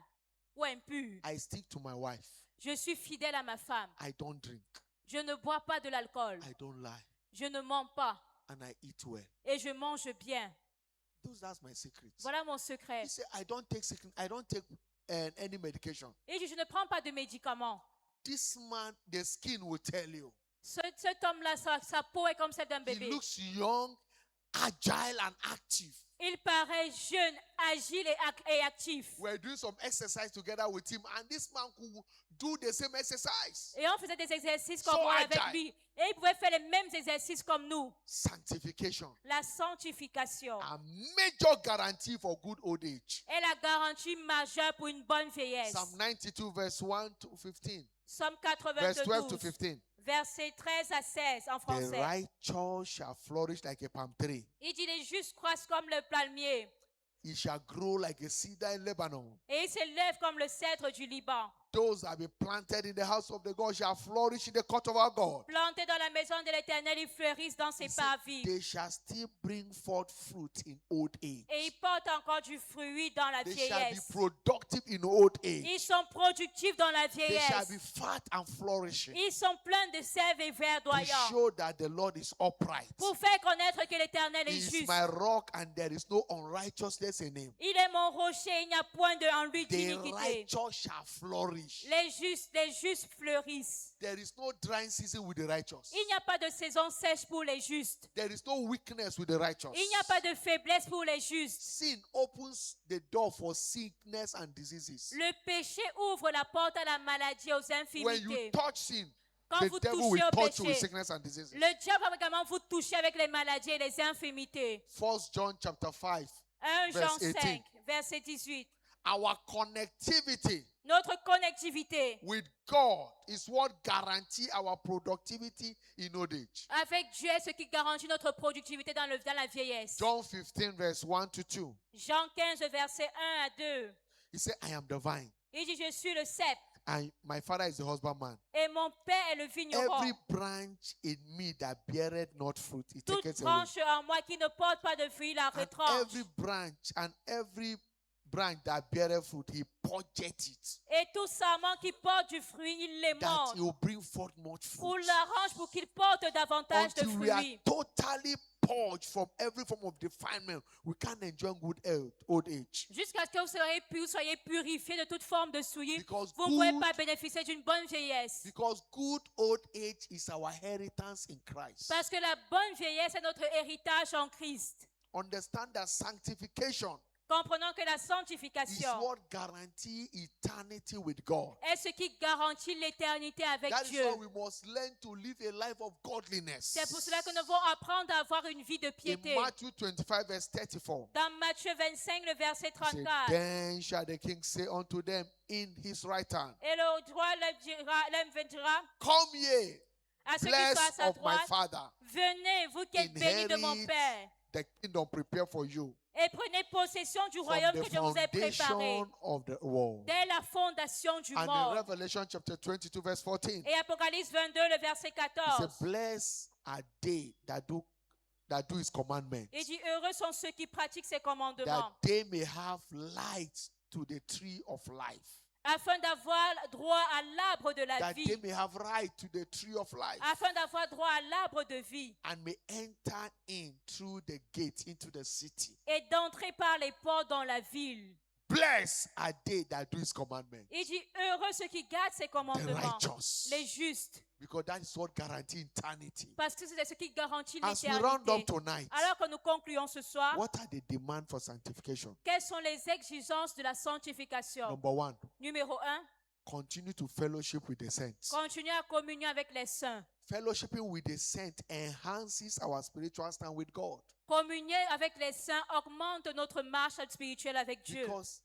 ou impur. I stick to my wife. Je suis fidèle à ma femme. I don't drink. Je ne bois pas de l'alcool. I don't lie. Je ne mens pas. And I eat well. Et je mange bien. That's my secret. Voilà mon secret. He said, I don't take any medication. Il dit, je ne prends pas de médicaments. This man, the skin will tell you. Cet homme-là, sa peau est comme celle d'un He bébé. looks young, agile, and active. Il paraît jeune, agile et actif. We were doing some exercise together with him, and this man could do the same exercise. Et on faisait des exercices comme So moi avec agile. lui. Et il pouvait faire les mêmes exercices comme nous. Sanctification, La sanctification a major guarantee for good old age. est la garantie majeure pour une bonne vieillesse. Psalm 92, verse 1 to 15. Somme Verse 12 to 92, 15. versets 13 à 16 en The français. righteous shall flourish like a palm tree. Il dit les justes croissent comme le palmier He shall grow like a cedar in Lebanon. et ils s'élèvent comme le cèdre du Liban. Those that be planted in the house of the God shall flourish in the court of our God. Plantés dans la maison de l'Éternel, ils fleurissent dans ses He said, parvis. they shall still bring forth fruit in old age. Et ils portent encore du fruit dans la They shall be vieillesse. productive in old age. Ils sont productifs dans la They shall vieillesse. be fat and flourishing. Ils sont pleins de sève et To verdoyants. show that the Lord is upright. Pour faire connaître que l'Éternel He est is juste. my rock and there is no unrighteousness in him. Il est mon rocher, il n'y a point en lui The d'iniquité. righteous shall flourish. Les justes fleurissent. There is no drying season with the righteous. Il n'y a pas de saison sèche pour les justes. There is no weakness with the righteous. Il n'y a pas de faiblesse pour les justes. Sin opens the door for sickness and diseases. Le péché ouvre la porte à la maladie, aux When you infirmités. touch sin, Quand the vous devil touchez will au touch you with péché, sickness and diseases. le diable va également vous toucher avec les maladies et les infirmités. 1 John chapter 5. 1 Jean Verse 18. 5, verset 18. Our connectivity Notre connectivité with God is what guarantee our productivity in old age. avec Dieu est ce qui garantit notre productivité dans la vieillesse. John 15 verse 1 to 2. Jean 15, verset 1 à 2. He said, I am the vine Il dit, je suis le cep and my father is the husbandman. et mon père est le vigneron. Every branch in me that beareth not fruit, he Toute taketh away. branche en moi qui ne porte pas de fruits, la And retranche. every branch that beareth fruit, he purgeth it, Et tout sarment qui porte du fruit, il that l'aimante. he will bring forth much Pour fruit. l'arrange pour qu'il porte davantage de Until we are fruits. totally purged from every form of defilement, we can't enjoy good health, old age. Jusqu'à ce que vous soyez purifiés de toute forme de souillure, Because vous ne pouvez good- pas bénéficier d'une bonne vieillesse. Because good old age is our inheritance in Christ. Parce que la bonne vieillesse est notre héritage en Christ. Understand that sanctification Comprenons que la is sanctification what guarantee eternity with God. est ce qui garantit l'éternité avec That is Dieu. why we must learn to live a life of godliness. C'est pour cela que nous devons apprendre à avoir une vie de In piété. Matthew 25 verse 34, Dans Matthieu 25, le verset it said, 34. then shall the king say unto them in his right hand, Et le roi leur dira come ye, à ceux qui sont à blessed sa of my droite, father, venez, vous qui êtes bénis de mon inherit Père, the kingdom prepared for you et prenez possession du from royaume the que je vous ai préparé foundation of the world. dès la fondation du And in monde. Revelation chapter 22 verse 14, Et Apocalypse 22, le verset it said, 14. blessed are they that do his commandments, Il dit, heureux sont ceux qui pratiquent ses that commandements, they may have light to the tree of life, afin d'avoir droit à l'arbre de la that they vie, may have right to the tree of life, afin d'avoir droit à l'arbre de vie, and may enter in through the gate into the city. et d'entrer par les portes dans la ville. Blessed are they that do his commandments, Il dit, heureux ceux qui gardent ses the commandements, righteous, les justes, because that is what guarantees eternity. parce que c'est ce qui garantit As we round up l'éternité. tonight, Alors que nous concluons ce soir, what are the demands for sanctification? quelles sont les exigences de la sanctification? Number one, Numéro 1, continue to fellowship with the saints. continuer à communier avec les saints. Fellowshipping with the saints enhances our spiritual stand with God. Communier avec les saints augmente notre marche spirituelle avec Dieu. Because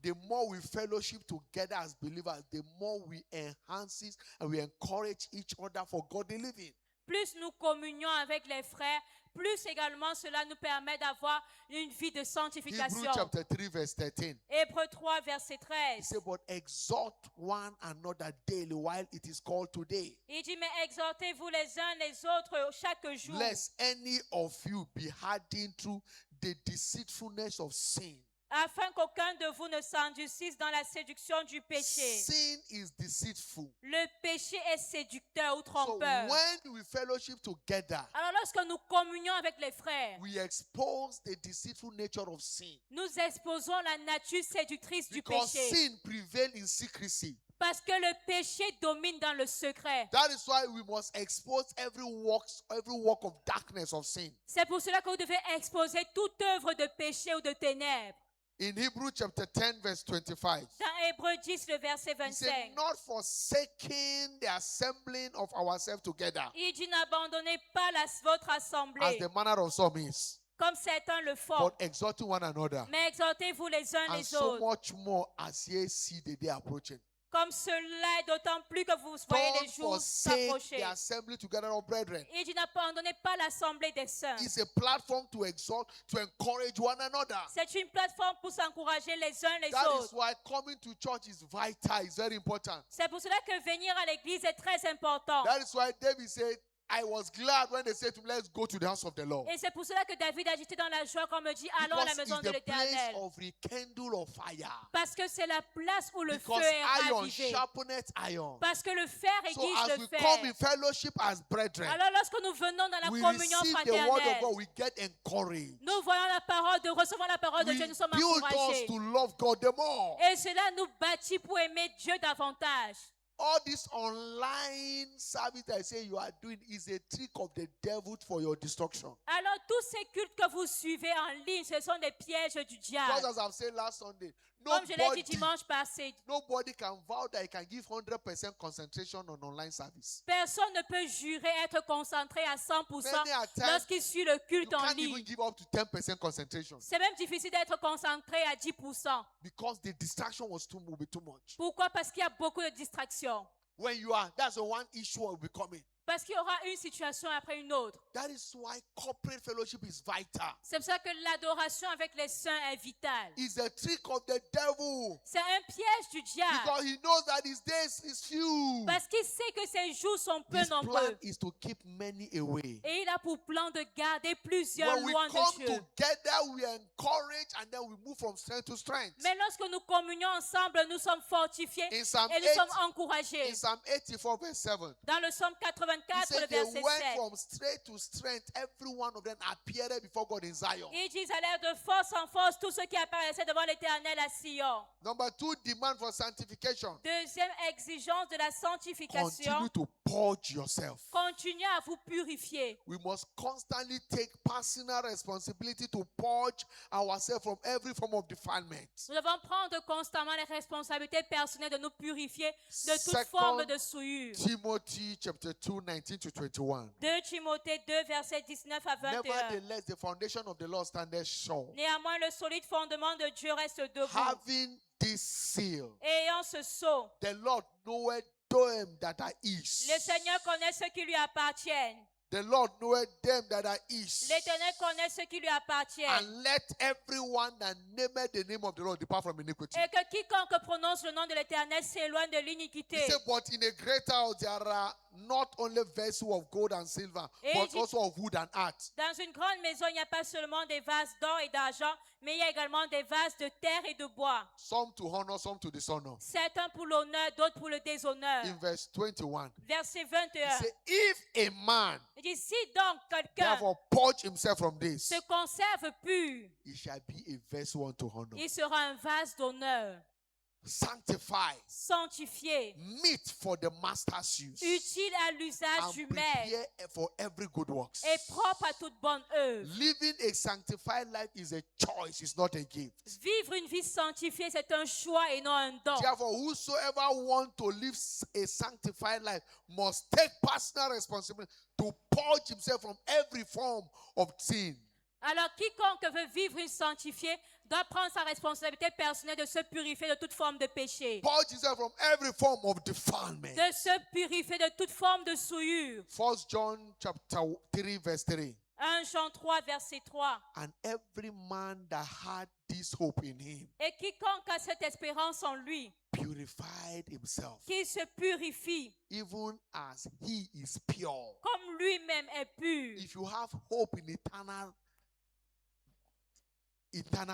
the more we fellowship together as believers, the more we enhance it and we encourage each other for godly living. Plus nous communions avec les frères, plus également cela nous permet d'avoir une vie de Hebrews sanctification. chapter 3 verse 13. Hébreux 3, verset He 13. said, but exhort one another daily while it is called today, Il dit, mais exhortez-vous les uns les autres chaque jour, lest any of you be hardened through the deceitfulness of sin. afin qu'aucun de vous ne s'endurcisse dans la séduction du péché. Sin is deceitful. Le péché est séducteur ou So trompeur. when we fellowship together, Alors lorsque nous communions avec les frères, we expose the deceitful nature of sin. nous exposons la nature séductrice du Because péché. sin prevails in secrecy. Parce que le péché domine dans le secret. That is why we must expose every work of darkness of sin. C'est pour cela que vous devez exposer toute œuvre de péché ou de ténèbres. In Hebrews chapter 10 verse 25. Dans Hébreux 10, le verset He said, 25. not forsaking the assembling of ourselves together, Il dit n'abandonnez pas votre as assemblée, the manner of some is, comme certains le font, but exhorting one another, mais exhortez-vous les uns and les so autres. much more as ye see the day approaching. Comme cela est d'autant plus que vous voyez les Don't jours forsake s'approcher. the assembly together of brethren. Il dit n'abandonnez pas l'assemblée des saints. It's a platform to exhort, to encourage one another. C'est une plateforme pour s'encourager les uns les That is autres. why coming to church is vital, it's very important. C'est pour cela que venir à l'église est très important. That is why David said, I was glad when they said to me, let's go to the house of the Lord. Et c'est pour cela que David a dit dans la joie quand on me dit allons à la Because maison it's de the place l'Éternel. of rekindle of fire. Parce que c'est la place où le feu Because est iron ravivé. sharpeneth iron. Parce que le fer So aiguise as le we come in fer. fellowship as brethren, Alors lorsque nous venons dans la we communion receive the word of fraternelle, God, we get encouraged. nous voyons la parole, recevons la parole de We Dieu, nous sommes build us encouragés. to love God the more. Et cela nous bâtit pour aimer Dieu davantage. All this online service that I say you are doing is a trick of the devil for your destruction. Alors tous ces cultes que vous suivez en ligne, ce sont des pièges du Because diable. as I've said last Sunday, Comme je l'ai dit dimanche passé, nobody can vow that he can give 100% concentration on online service. personne ne peut jurer être concentré à 100% Many a time, lorsqu'il suit le You culte en can't even ligne. give up to 10% concentration C'est même difficile d'être concentré à 10%. because the distraction will be too much. Pourquoi? Parce qu'il y a beaucoup de distractions. When you are, that's the one issue will be coming. Parce qu'il y aura une situation après une autre. That is why corporate fellowship is vital. C'est pour ça que l'adoration avec les saints est vitale. It's a trick of the devil C'est un piège du diable. because he knows that his days is few. Parce qu'il sait que ses jours sont peu His plan nombreux. is to keep many away. Et il a pour plan de garder plusieurs When we loin come de Dieu. together, we encourage and then we move from strength to strength. Mais lorsque nous communions ensemble, nous sommes fortifiés In Psalm et nous 8, sommes encouragés. in Psalm 84 verse 7, Dans le psaume he 84, le said they verset went 7, from strength to strength. Every one of them appeared before God in Zion. ils disent à l'air de force en force tous ceux qui apparaissaient devant l'Éternel à Sion. Number 2, demand for sanctification. Deuxième exigence de la sanctification, Continue to purge yourself. continuez à vous purifier. We must constantly take personal responsibility to purge ourselves from every form of defilement. Nous devons prendre constamment les responsabilités personnelles de nous purifier de toute Second forme de souillure. Timothy chapter 2, 19 to 21. 2 Timothée 2, versets 19 à 21. Nevertheless, the foundation of the Lord standeth sure, Néanmoins, le solide fondement de Dieu reste debout. having this seal. Ayant ce sceau, The Lord knoweth them that are his. le Seigneur connaît ceux qui lui appartiennent. The Lord knoweth them that are his. L'Éternel connaît ceux qui lui appartiennent. And let everyone that nameth the name of the Lord depart from iniquity. Et que quiconque prononce le nom de l'Éternel s'éloigne de l'iniquité. He said, but in a great house there are not only vessels of gold and silver, Et but il dit- also of wood and earth. Dans une grande maison, il n'y a pas seulement des vases d'or et d'argent, mais il y a également des vases de terre et de bois. Some to honor, some to dishonor. Certains pour l'honneur, d'autres pour le déshonneur. In verse 21, Verset he 21. said, if a man Il dit, si donc quelqu'un therefore purge himself from this, se conserve pur, he shall be a vessel unto honor. il sera un vase d'honneur, Sanctified, sanctifié, meet for the master's use, utile à l'usage du and maître prepare for every good works. et propre à toute bonne œuvre. Living a sanctified life is a choice, it's not a gift. Vivre une vie sanctifiée, c'est un choix et non un don. Therefore, whosoever want to live a sanctified life must take personal responsibility to purge himself from every form of sin. Alors, quiconque veut vivre une sanctifiée doit prendre sa responsabilité personnelle de se purifier de toute forme de péché, Purge himself from every form of defilement. de se purifier de toute forme de souillure. 1 John chapter 3 verse 3. 1 Jean 3, verset 3. And every man that had this hope in him Et quiconque a cette espérance en lui, purified himself, qu'il se purifie even as he is pure. comme lui-même est pur. If you have hope in eternal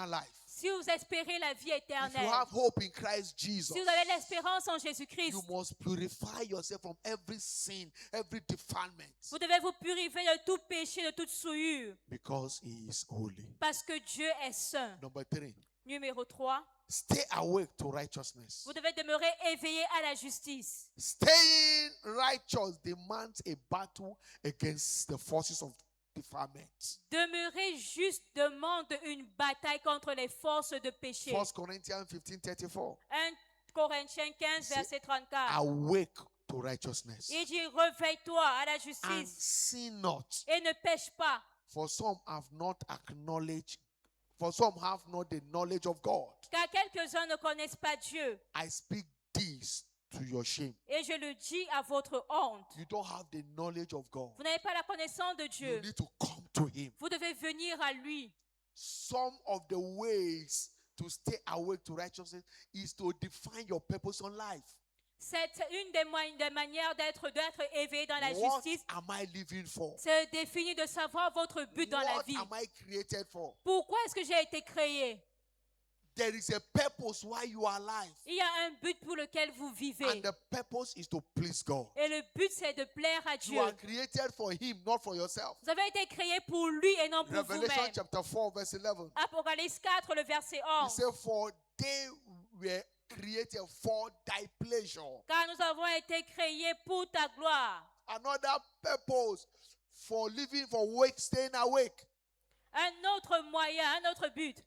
life, Si vous espérez la vie if you éternelle, have hope in Christ Jesus, si vous avez l'espérance en Jésus-Christ, you must purify yourself from every sin, every defilement, vous devez vous purifier de tout péché, de toute souillure, because he is holy. parce que Dieu est saint. Number 3, Numéro 3, stay awake to righteousness. Vous devez demeurer éveillé à la justice. Staying righteous demands a battle against the forces of defilement. Demeurer juste demande une bataille contre les forces de péché. 1 Corinthians 15:34. 1 Corinthiens 15, verset 34. Awake to righteousness. Il dit, réveille-toi à la And justice sin not. et ne pêche pas. For some have not acknowledged, for some have not the knowledge of God. Car quelques-uns ne connaissent pas Dieu. I speak this to your shame. Et je le dis à votre honte. You don't have the knowledge of God. Vous n'avez pas la connaissance de You Dieu. need to come to Him. Vous devez venir à lui. Some of the ways to stay awake to righteousness is to define your purpose on life. C'est une des manières d'être éveillé dans la What justice. am I living for? C'est définir de savoir votre but dans la What vie. am I created for? Pourquoi est-ce que j'ai été créé? There is a purpose why you are alive. Il y a un but pour lequel vous vivez. And the purpose is to please God. Et le but, c'est de plaire à You Dieu. are created for Him, not for yourself. Vous avez été créé pour lui et non pour Revelation vous-même. chapter 4, verse 11. Apocalypse 4, le verset He 11. said, for they were created for thy pleasure. Car nous avons été créés pour ta gloire. Another purpose for living, for wake, staying awake. Un autre moyen, un autre but.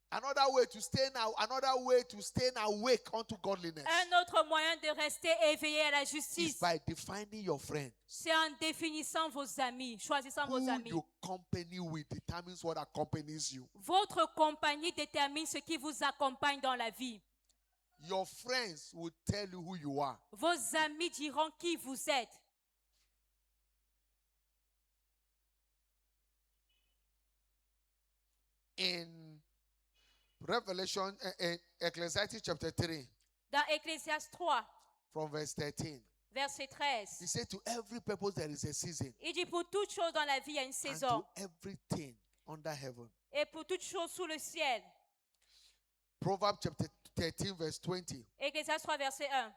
Another way to stay now, another way to stay awake unto godliness Un autre moyen de rester éveillé à la is justice. by defining your friend. C'est en définissant vos amis, choisissant vos Who amis. you company with determines what accompanies you. Votre compagnie détermine ce qui vous accompagne dans la vie. Your friends will tell you who you are. Vos amis diront qui vous êtes. In Revelation, in Ecclesiastes chapter 3, Dans Ecclésiaste 3, from verse 13, verset he 13, said, to every purpose there is a season, il dit pour toute chose dans la vie, il y a une and saison. to everything under heaven. Et pour toute chose sous le ciel. Proverbs chapter 13, verse 20. Ecclésiaste 3, verset 1.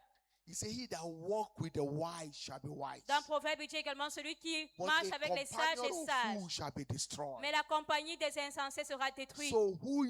He said, he that walk with the wise shall be wise. Dans Proverbe, il dit également celui qui But marche a avec les sages companion est of sage. fools shall be destroyed. Mais la compagnie des insensés sera détruite. So who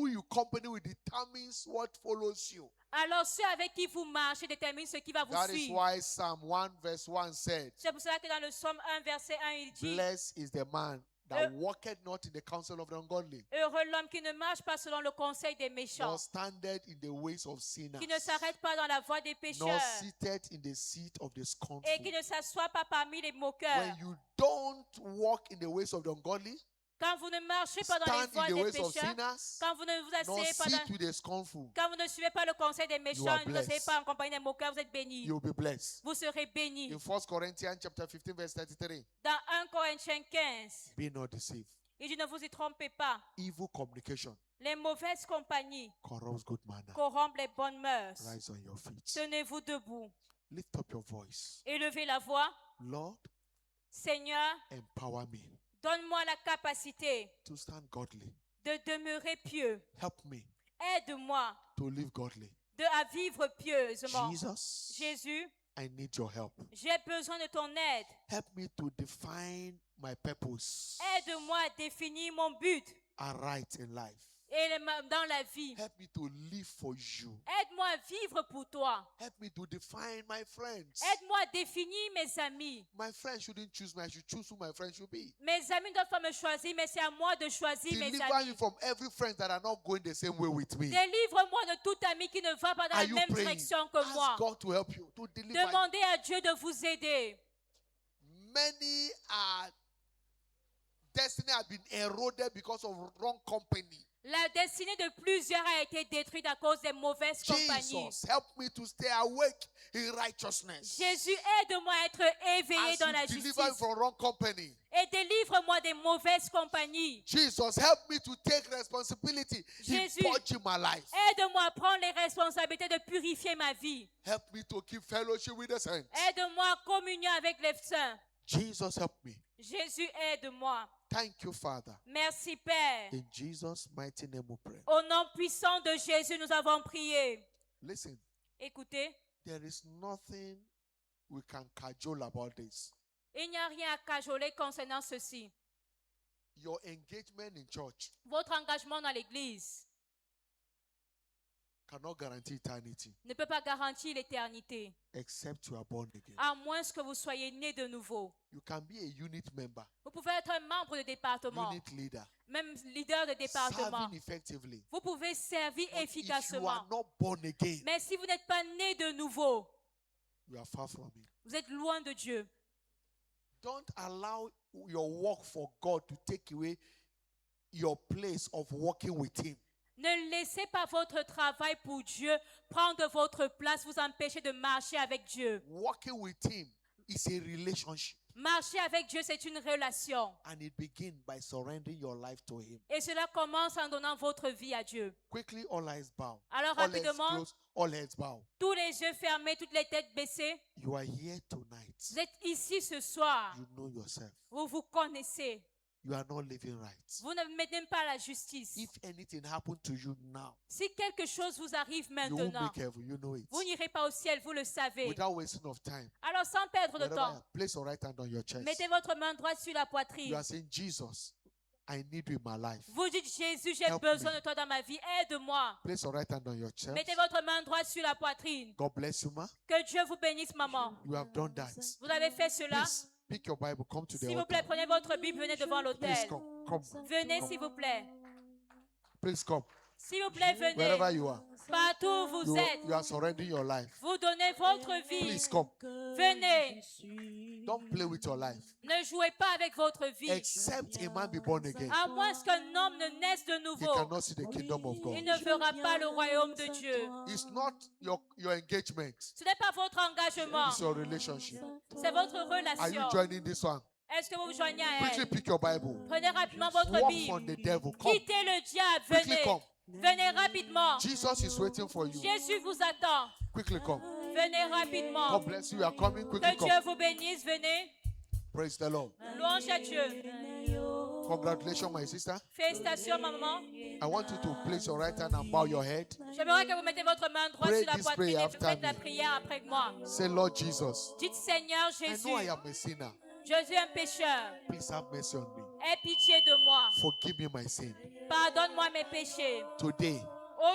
you company with determines what follows you. Alors ceux avec qui vous marchez déterminent ce qui va vous That is suivre. why Psalm 1 verse 1 said, C'est pour cela que dans le psaume 1, verset 1, il dit blessed is the man that walketh not in the counsel of the ungodly, heureux l'homme qui ne marche pas selon le conseil des méchants, nor standeth in the ways of sinners, qui ne s'arrête pas dans la voie des nor pécheurs sitteth in the seat of the scornful. et qui ne s'assoit pas parmi les moqueurs. When you don't walk in the ways of the ungodly, Quand vous ne marchez pas dans les stand voies in the des ways of pécheurs, sinners, quand vous ne vous nor asseyez pas sit dans, with the scornful, quand vous ne suivez pas le conseil des You méchants, are ne vous asseyez blessed. pas en compagnie des moqueurs, vous êtes bénis. you'll be blessed. Vous serez bénis. In 1 Corinthians chapter 15 verse 33, Dans 1 Corinthiens 15, be not deceived. il dit ne vous y trompez pas. Evil communication Les mauvaises compagnies corrupts good manner. corrompent les bonnes mœurs. Rise on your feet. Tenez-vous debout. Lift up your voice. Élevez la voix. Lord, Seigneur, empower me donne-moi la capacité to stand godly. de demeurer pieux. Help me Aide-moi to live godly. à vivre pieusement. Jesus, Jésus, I need your help. j'ai besoin de ton aide. Help me to define my purpose Aide-moi à définir mon but aright in life. et dans la vie. Help me to live for you. Aide-moi à vivre pour toi. Help me to define my friends. Aide-moi à définir mes amis. My friends shouldn't choose me. I should choose who my friends should be. Mes amis ne doivent pas me choisir, mais c'est à moi de choisir mes Deliver amis. me from every friend that are not going the same way with me. Délivre-moi de tout ami qui ne va pas dans Are la you même praying? direction que Ask moi. God to help you to deliver you. Demandez à Dieu de vous aider. Many are destiny have been eroded because of wrong company. La destinée de plusieurs a été détruite à cause des mauvaises compagnies. Jesus, help me to stay awake in righteousness. Jésus, aide-moi à être éveillé As dans la you deliver me justice. from wrong company. Et délivre-moi des mauvaises compagnies. Jesus, help me to take responsibility Jésus. in purging my life. Aide-moi à prendre les responsabilités de purifier ma vie. Help me to keep fellowship with the saints. Aide-moi à communier avec les saints. Jesus, help me. Jésus, aide-moi. Thank you, Father. Merci, Père. In Jesus' mighty name we pray. Au nom puissant de Jésus, nous avons prié. Listen, Écoutez, there is nothing we can cajole about this. il n'y a rien à cajoler concernant ceci. Your engagement in church Votre engagement dans l'église cannot guarantee eternity ne peut pas garantir l'éternité, except you are born again. à moins que vous soyez né de nouveau. You can be a unit member, Vous pouvez être un membre de département, unit leader, même leader de département. serving effectively. Vous pouvez servir But if you are efficacement. not born again, Mais si vous n'êtes pas né de nouveau, you are far from Him. vous êtes loin de Dieu. Don't allow your work for God to take away your place of working with Him. Ne laissez pas votre travail pour Dieu prendre votre place, vous empêcher de marcher avec Dieu. Working with Him is a relationship, Marcher avec Dieu, c'est une relation. and it begins by surrendering your life to Him. Et cela commence en donnant votre vie à Dieu. Quickly, all eyes bow. Alors All heads rapidement, closed, all heads bow. tous les yeux fermés, toutes les têtes baissées. You are here tonight. Vous êtes ici ce soir. You know yourself. Vous vous connaissez. You are not living right. Vous ne menez pas la justice. If anything happened to you now, Si quelque chose vous arrive you won't maintenant, be careful. You know it. vous n'irez pas au ciel, vous le savez. Without wasting of time. Alors sans perdre de Wherever temps, you are, place your right hand on your chest. mettez votre main droite sur la You poitrine. are saying, Jesus, I need you in my life. Vous dites, Jésus, j'ai Help besoin me. de toi dans ma vie, aide-moi. Place your right hand on your chest. Mettez votre main droite sur la poitrine. God bless you, ma. Que Dieu vous bénisse, maman. You have done that. Vous avez fait cela. Please pick your Bible. Come to the S'il vous plaît, altar. prenez votre Bible, venez devant Please l'autel. come. Come. Venez, s'il vous plaît. Please come. S'il vous plaît, Wherever venez. you are. Partout où vous êtes, You are surrendering your life. vous donnez votre vie. Please come. Venez. Don't play with your life. Ne jouez pas avec votre vie. Except a man be born again. À moins qu'un homme ne naisse de He nouveau, cannot see the kingdom of il God. ne verra pas le royaume de Dieu. It's not your engagement. Ce n'est pas votre engagement, It's your relationship. c'est votre Are you relation. joining this one? Est-ce que vous vous joignez à Quickly elle? pick your Bible. Prenez rapidement votre Walk Bible. on the devil. Come. Quittez le diable, Quickly venez. come. Venez rapidement. Jesus is waiting for you. Jésus vous attend. Quickly come. Venez rapidement. God bless you. You are coming. Quickly Que come. Dieu vous bénisse, venez. Praise the Lord. Louange à Dieu. Congratulations, my sister. Félicitations, maman. I want you to place your right hand and bow your head. J'aimerais que vous mettez votre main droite Pray sur la this poitrine prayer et after faites la me. prière après moi. Say, Lord Jesus, Dites, Seigneur I Jésus, know I am a sinner. je suis un pécheur. Please have mercy on me. Aie pitié de moi. Forgive me my sin. Pardonne-moi mes péchés. Today,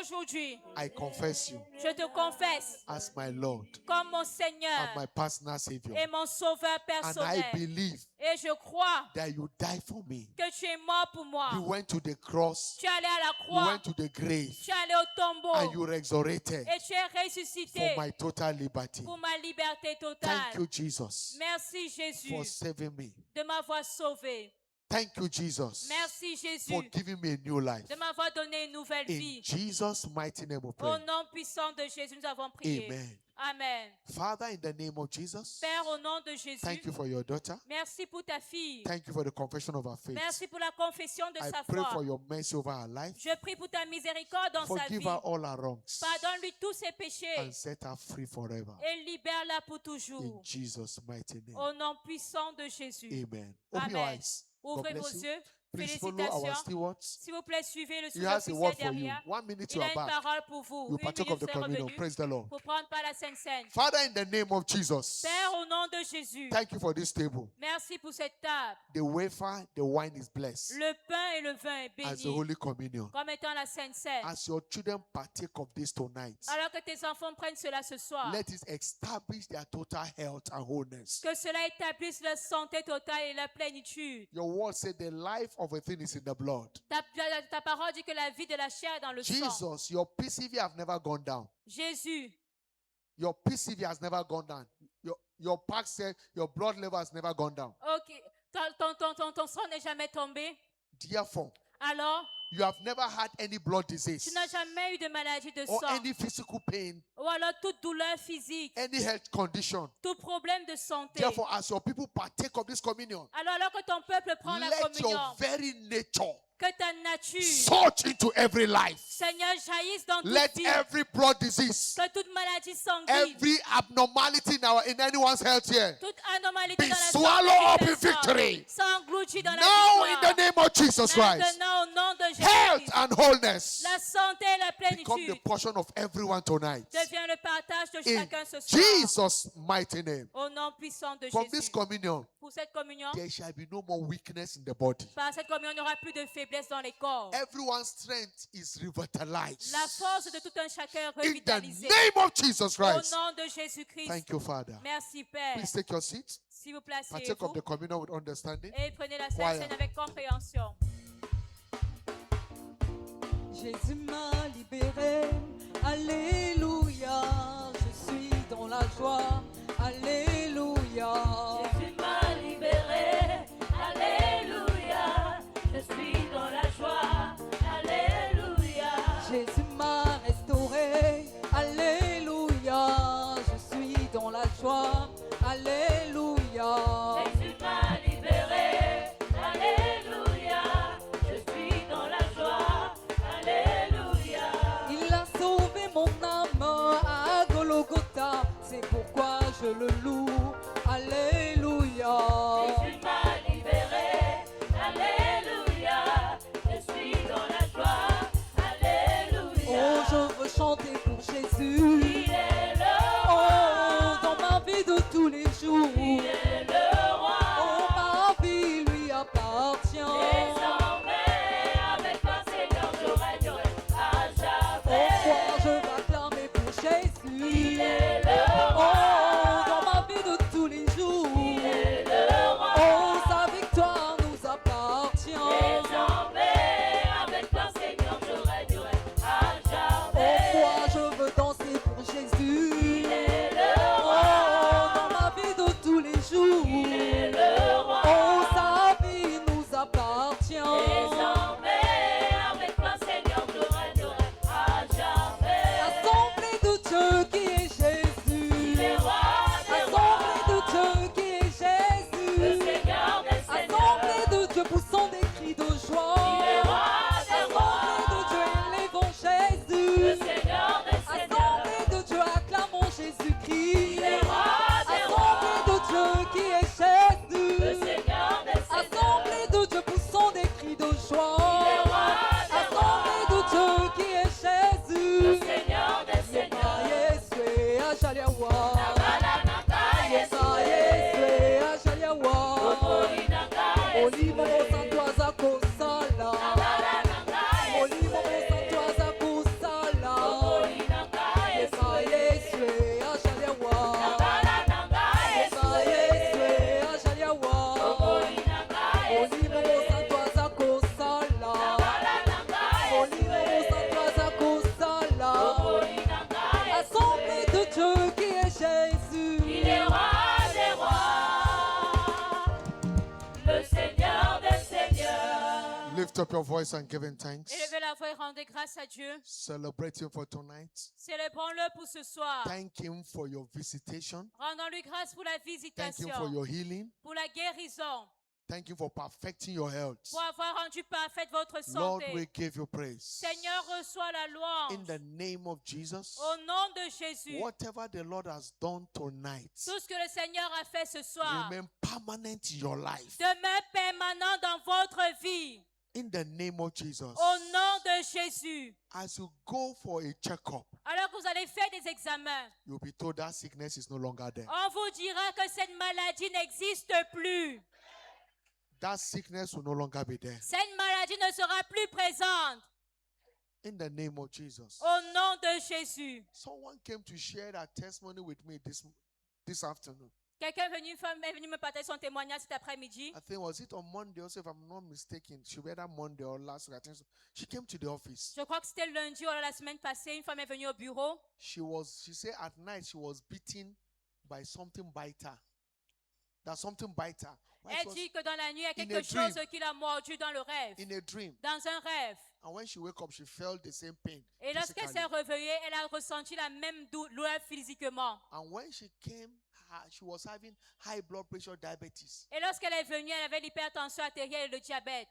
Aujourd'hui, I confess you je te confesse as my Lord comme mon and Seigneur my personal Savior. et mon Sauveur And I personnel. believe Et je crois that you died for me. que tu es mort pour moi. You went to the cross, Tu es allé à la you croix. went to the grave, Tu es allé au and tombeau. you resurrected Et tu es ressuscité for my total liberty. pour ma liberté Thank totale. you, Jesus, Merci for Jésus saving me. de m'avoir sauvé. Thank you, Jesus, Merci for Jésus giving me a new life. de m'avoir donné une nouvelle In vie. Jesus' mighty name we Au pray. nom puissant de Jésus, nous avons prié. Amen. Amen. Father, in the name of Jesus, Père, au nom de Jésus, thank you for your daughter. merci pour ta fille. Thank you for the confession of our faith. Merci pour la confession de I sa pray for foi. your mercy over her life. Je prie pour ta miséricorde dans sa Forgive vie. her all her wrongs Pardonne-lui tous ses péchés and set her free forever. et libère-la pour In toujours. Jesus' mighty name. Au nom puissant de Jésus. Amen. Open your Amen. eyes. God Ouvrez bless vos you. yeux. Please follow our Félicitations. stewards. S'il vous plaît, suivez le He has a sous-officier word for you. derrière. 1 minute Il you a are une back. parole pour vous. You Une partake minute, of the c'est communion. revenu Praise the Lord. pour prendre part à la Sainte Seine. Father, in the name of Jesus, Père, au nom de Jésus, thank you for this table. merci pour cette table. The wafer, the wine is blessed Le pain et le vin est as the béni Holy Communion. comme étant la Sainte Seine. As your children partake of this tonight, Alors que tes enfants prennent cela ce soir, let it establish their total health and wholeness. que cela établisse leur santé totale et leur plénitude. Your word said the life of a thing is in the blood. Ta parole dit que la vie de la chair est dans le sang. Jesus, your PCV have never gone down. Jésus, Your PCV has never gone down. Your pack said your blood level has never gone down. ok, ton sang n'est jamais tombé. Therefore, Alors, you have never had any blood disease tu n'as jamais eu de maladie de or sang any physical pain, ou alors toute douleur physique, any health condition. tout problème de santé. Therefore, as your people partake of this communion, Alors que ton peuple prend la let communion, your very nature que ta nature, search into every life. Seigneur, jaillisse dans toute Let vie, every blood disease, que toute maladie sanguine, every abnormality in anyone's health here, toute anormalité be dans la swallowed up in santé, victory. s'engloutit dans la Now, in the victoire. name of Jesus Christ, Maintenant, au nom de health Jésus, and wholeness La santé et la become the plénitude portion of everyone tonight. devient le partage de In chacun ce soir. Jesus' mighty name. Au nom puissant de From this Jésus. communion, Pour cette communion, there shall be no more weakness in the body. par cette communion, il n'y aura plus de faiblesse dans les corps. Everyone's strength is revitalized. La force de tout un chacun est In the revitalisée. name of Jesus Au Christ. nom de Jésus-Christ. Thank you, Father. Merci, Père. Please take your seat. S'il vous Partake of placez-vous the communion with understanding. et prenez la Choir. Sainte Seine avec compréhension. Jésus m'a libéré, alléluia, je suis dans la joie, alléluia. Jésus m'a libéré, alléluia, je suis dans la joie, alléluia. Jésus m'a restauré, alléluia, je suis dans la joie, alléluia. Jésus m'a libéré, alléluia, je suis dans la joie, alléluia. Il a sauvé mon âme à Golgotha, c'est pourquoi je le loue, alléluia. Jésus m'a libéré, alléluia, je suis dans la joie, alléluia. Oh, je veux chanter pour Jésus. Il est le Oh, roi, dans ma vie de tous les jours. il est le roi. Oh, ma vie lui appartient. Désormais, avec toi, Seigneur, je régnerai à jamais. Pourquoi je vais acclamer pour Jésus? Il est le Oh, roi, dans ma vie de tous les jours. il est le roi. Oh, sa victoire nous appartient. Désormais, avec toi, Seigneur, je régnerai à jamais. Pourquoi je veux danser pour Jésus? Il est le Oh, roi, dans ma vie de tous les jours. il est le roi. Oh, sa vie nous appartient. Désormais, avec toi, Seigneur, je régnerai à jamais. Assemblée de Dieu qui est Jésus. Il est roi des Assemblée rois, de Dieu qui est le Jésus. Seigneur des seigneurs. Assemblée de Dieu poussant des cris de joie. Il est roi des Assemblée rois, de Dieu élevant le Jésus. Seigneur des seigneurs. Assemblée de Dieu acclamant Jésus-Christ. Il est roi des Assemblée de rois, Dieu qui est le Jésus. Seigneur des seigneurs. Assemblée de Dieu poussant des cris de joie. Il est roi des Assemblée de rois, Dieu qui est le Jésus. Seigneur des seigneurs. Yeswe ajaliawa. Nabalanaka Yesa Yeswe, Yeswe ajaliawa. Okolinaka Olimo Yeswe, santo aza kosala. Nabalanaka Olimo Yeswe, santo aza kosala. Okolinaka Yesa Yeswe, Yeswe ajaliawa. Nabalanaka Yesa Yeswe, Yeswe ajaliawa. Okolinaka Olimo Yeswe, santo aza kosala. Nabalanaka Olimo Yeswe, santo aza kosala. Okolinaka Assemblée Yeswe. de Dieu qui est Jésus. Il est roi des rois, le Seigneur des seigneurs. Lift up your voice and give him thanks. Élevez la voix et rendez grâce à Dieu. Celebrate him for tonight. Célébrons-le pour ce soir. Thank him for your visitation. Rendons-lui grâce pour la Thank him for visitation, your healing. pour la guérison, Thank him for perfecting your health. pour avoir rendu parfaite votre Lord, we santé. give you praise. Seigneur, reçois la In louange. the name of Jesus, Au nom de Jésus, whatever the Lord has done tonight, tout ce que le Seigneur a fait ce soir remain permanent in your life. demeure permanent dans votre vie. In the name of Jesus, Au nom de Jésus. as you go for a checkup, Alors que vous allez faire des examens, you'll be told that sickness is no longer there. on vous dira que cette maladie n'existe plus. That sickness will no longer be there. Cette maladie ne sera plus présente. In the name of Jesus. Au nom de Jésus. Someone came to share that testimony with me this afternoon. Quelqu'un est venu, une femme est venue me partager son témoignage cet après-midi. I think, was it on Monday also, if I'm not mistaken? She whether Monday or last week. I think so. She came to the office. Je crois que c'était lundi ou la semaine passée. Une femme est venue au bureau. She said at night she was beaten by something bite her. That something bite her. Why she Elle was dit que dans la nuit, il y a in quelque a dream. chose qui l'a mordu dans le rêve. in a dream. Dans un rêve. And when she woke up, she felt the same pain. Et lorsqu'elle physically. s'est réveillée, elle a ressenti la même douleur physiquement. And when she came, she was having high blood pressure, diabetes. Et lorsqu'elle est venue, elle avait l'hypertension artérielle et le diabète.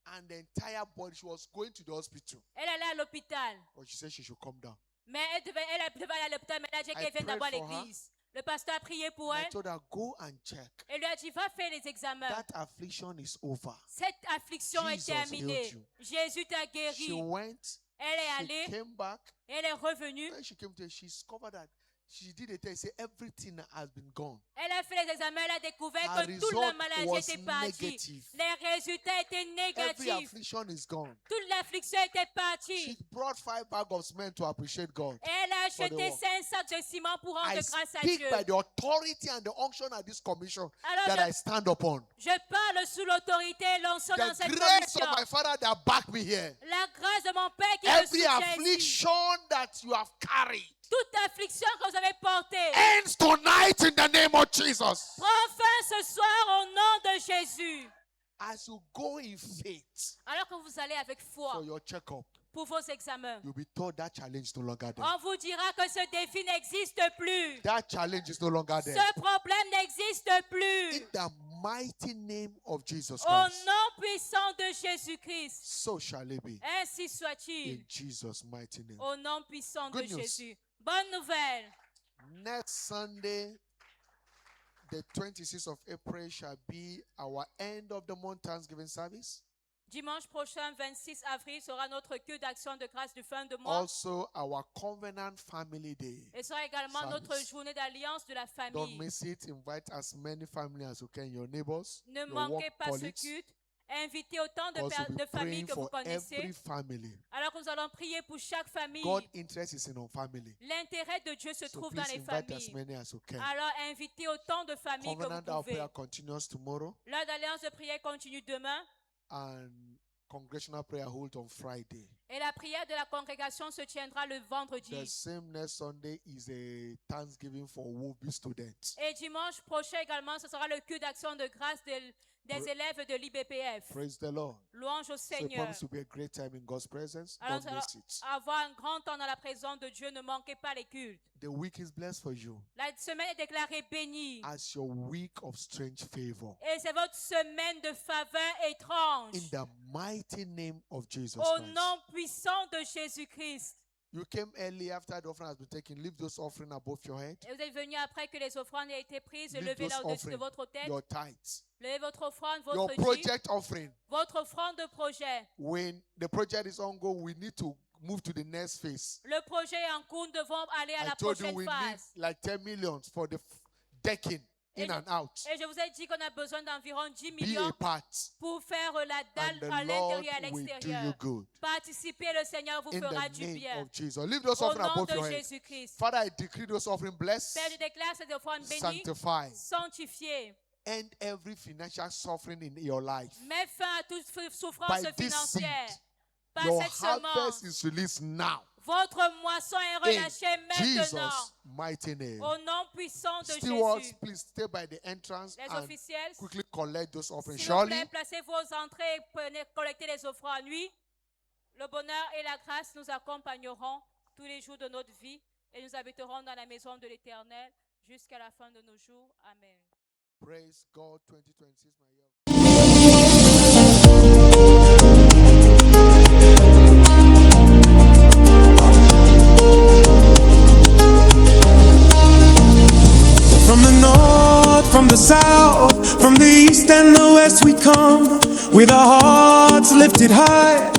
And the entire body, she was going to the hospital. Elle allait à l'hôpital. But she said she should come down. Mais elle devait aller à l'hôpital, mais elle a dit I qu'elle vient prayed d'abord à for her. l'église. Le pasteur a prié pour I elle told her, go and check. et lui a dit, va faire les examens. That affliction is over. Cette affliction est Jesus terminée. healed you. Jésus t'a She guéri. went, Elle est she allée, came back. elle est revenue. When she came to it, she discovered that she did a test. Say everything has been gone. Elle a fait les examens, elle a découvert Her que toute la result maladie was était partie. negative. Les résultats étaient Every négatifs. affliction is gone. Toute l'affliction était She partie. brought 5 bags of cement to appreciate God. Elle a for the acheté work. 5 sacs de ciment pour rendre I grâce à speak Dieu. by the authority and the unction of this commission Alors that I stand upon. je parle sous l'autorité et l'onction dans The cette grace of commission. my Father that back me here. La grâce de mon Père qui me Every soutient ici. affliction that you have carried Toute affliction que vous avez portée. ends tonight in the name of Jesus. Prends fin ce soir au nom de Jésus. As you go in faith Alors que vous allez avec foi for your checkup, pour vos examens, you'll be told that challenge is no longer there. on vous dira que ce défi n'existe plus. That challenge is no longer there. Ce problème n'existe plus. In the mighty name of Jesus Au Christ, nom puissant de Jésus-Christ. so shall it be. Ainsi soit-il. In Jesus' mighty name. Au nom puissant de Good news. Jésus. Bonne nouvelle. Next Sunday, the 26th of April, shall be our end of the month Thanksgiving service. Dimanche prochain, 26 avril, sera notre culte d'action de grâce du fin de mois. Also, our Covenant Family Day. Et sera également notre service. journée d'alliance de la Don't famille. miss it. Invite as many families as you can, your neighbors, Ne your manquez work pas ce colleagues. culte. Invitez autant de, Also, be de familles praying que vous for every connaissez. family. Alors que nous allons prier pour chaque famille. God interest is in our family. L'intérêt de Dieu se So trouve dans please les invite as familles. many as you can. Alors invitez autant de familles que Covenant vous our pouvez. prayer continues tomorrow, L'heure d'alliance de prière continue demain. and congregational prayer hold on Friday. Et la prière de la congrégation se tiendra le vendredi. The same next Sunday is a Thanksgiving for Wobi students. Et dimanche prochain également, ce sera le culte d'action de grâce des élèves de l'IBPF. Praise the Lord. Louange au So it Seigneur. promises to be a great time in God's presence. Alors, Don't miss it. avoir un grand temps dans la présence de Dieu, ne manquez pas les cultes. The week is blessed for you La semaine est déclarée bénie. as your week of strange favor. Et c'est votre semaine de faveur étrange. In the mighty name of Jesus Au Christ. nom puissant de Jésus-Christ. You came early after the offering has been taken. Leave those offering above your head. Et vous êtes venus après que les offrandes aient été prises. Leave Levez-les those au-dessus de offering, votre tête. your tithes, Levez votre offrande, your votre dîme, project offering. votre offrande de projet. When the project is ongoing, we need to move to the next phase. Le projet est en cours, nous devons aller à I la told you prochaine we need phase. like 10 million for the decking in and out. Et je vous ai dit qu'on a besoin d'environ 10 Be a millions part, pour faire la and dalle the à Lord l'intérieur et à will do you l'extérieur. good. Participez, le Seigneur vous In fera the du name bien. of Jesus. Leave those Au offering nom above de your head. Jésus-Christ. Father, I decree those offering blessed, Père, je déclare cette offrande bénie, sanctified, sanctifiée. end every financial suffering in your life. Mets fin à toute souffrance By this financière. seed, Par your cette harvest semence, is released now. votre moisson est In relâchée maintenant. Jesus' mighty name. Au nom puissant de Stewards, Jésus. please stay by the entrance Les and officiels, quickly collect those offerings. s'il vous Surely, plaît, placez vos entrées et prenez, collectez les offrandes. Oui, le bonheur et la grâce nous accompagneront tous les jours de notre vie et nous habiterons dans la maison de l'Éternel jusqu'à la fin de nos jours. Amen. praise God. 2026, my year. From the north, from the south, from the east and the west we come, with our hearts lifted high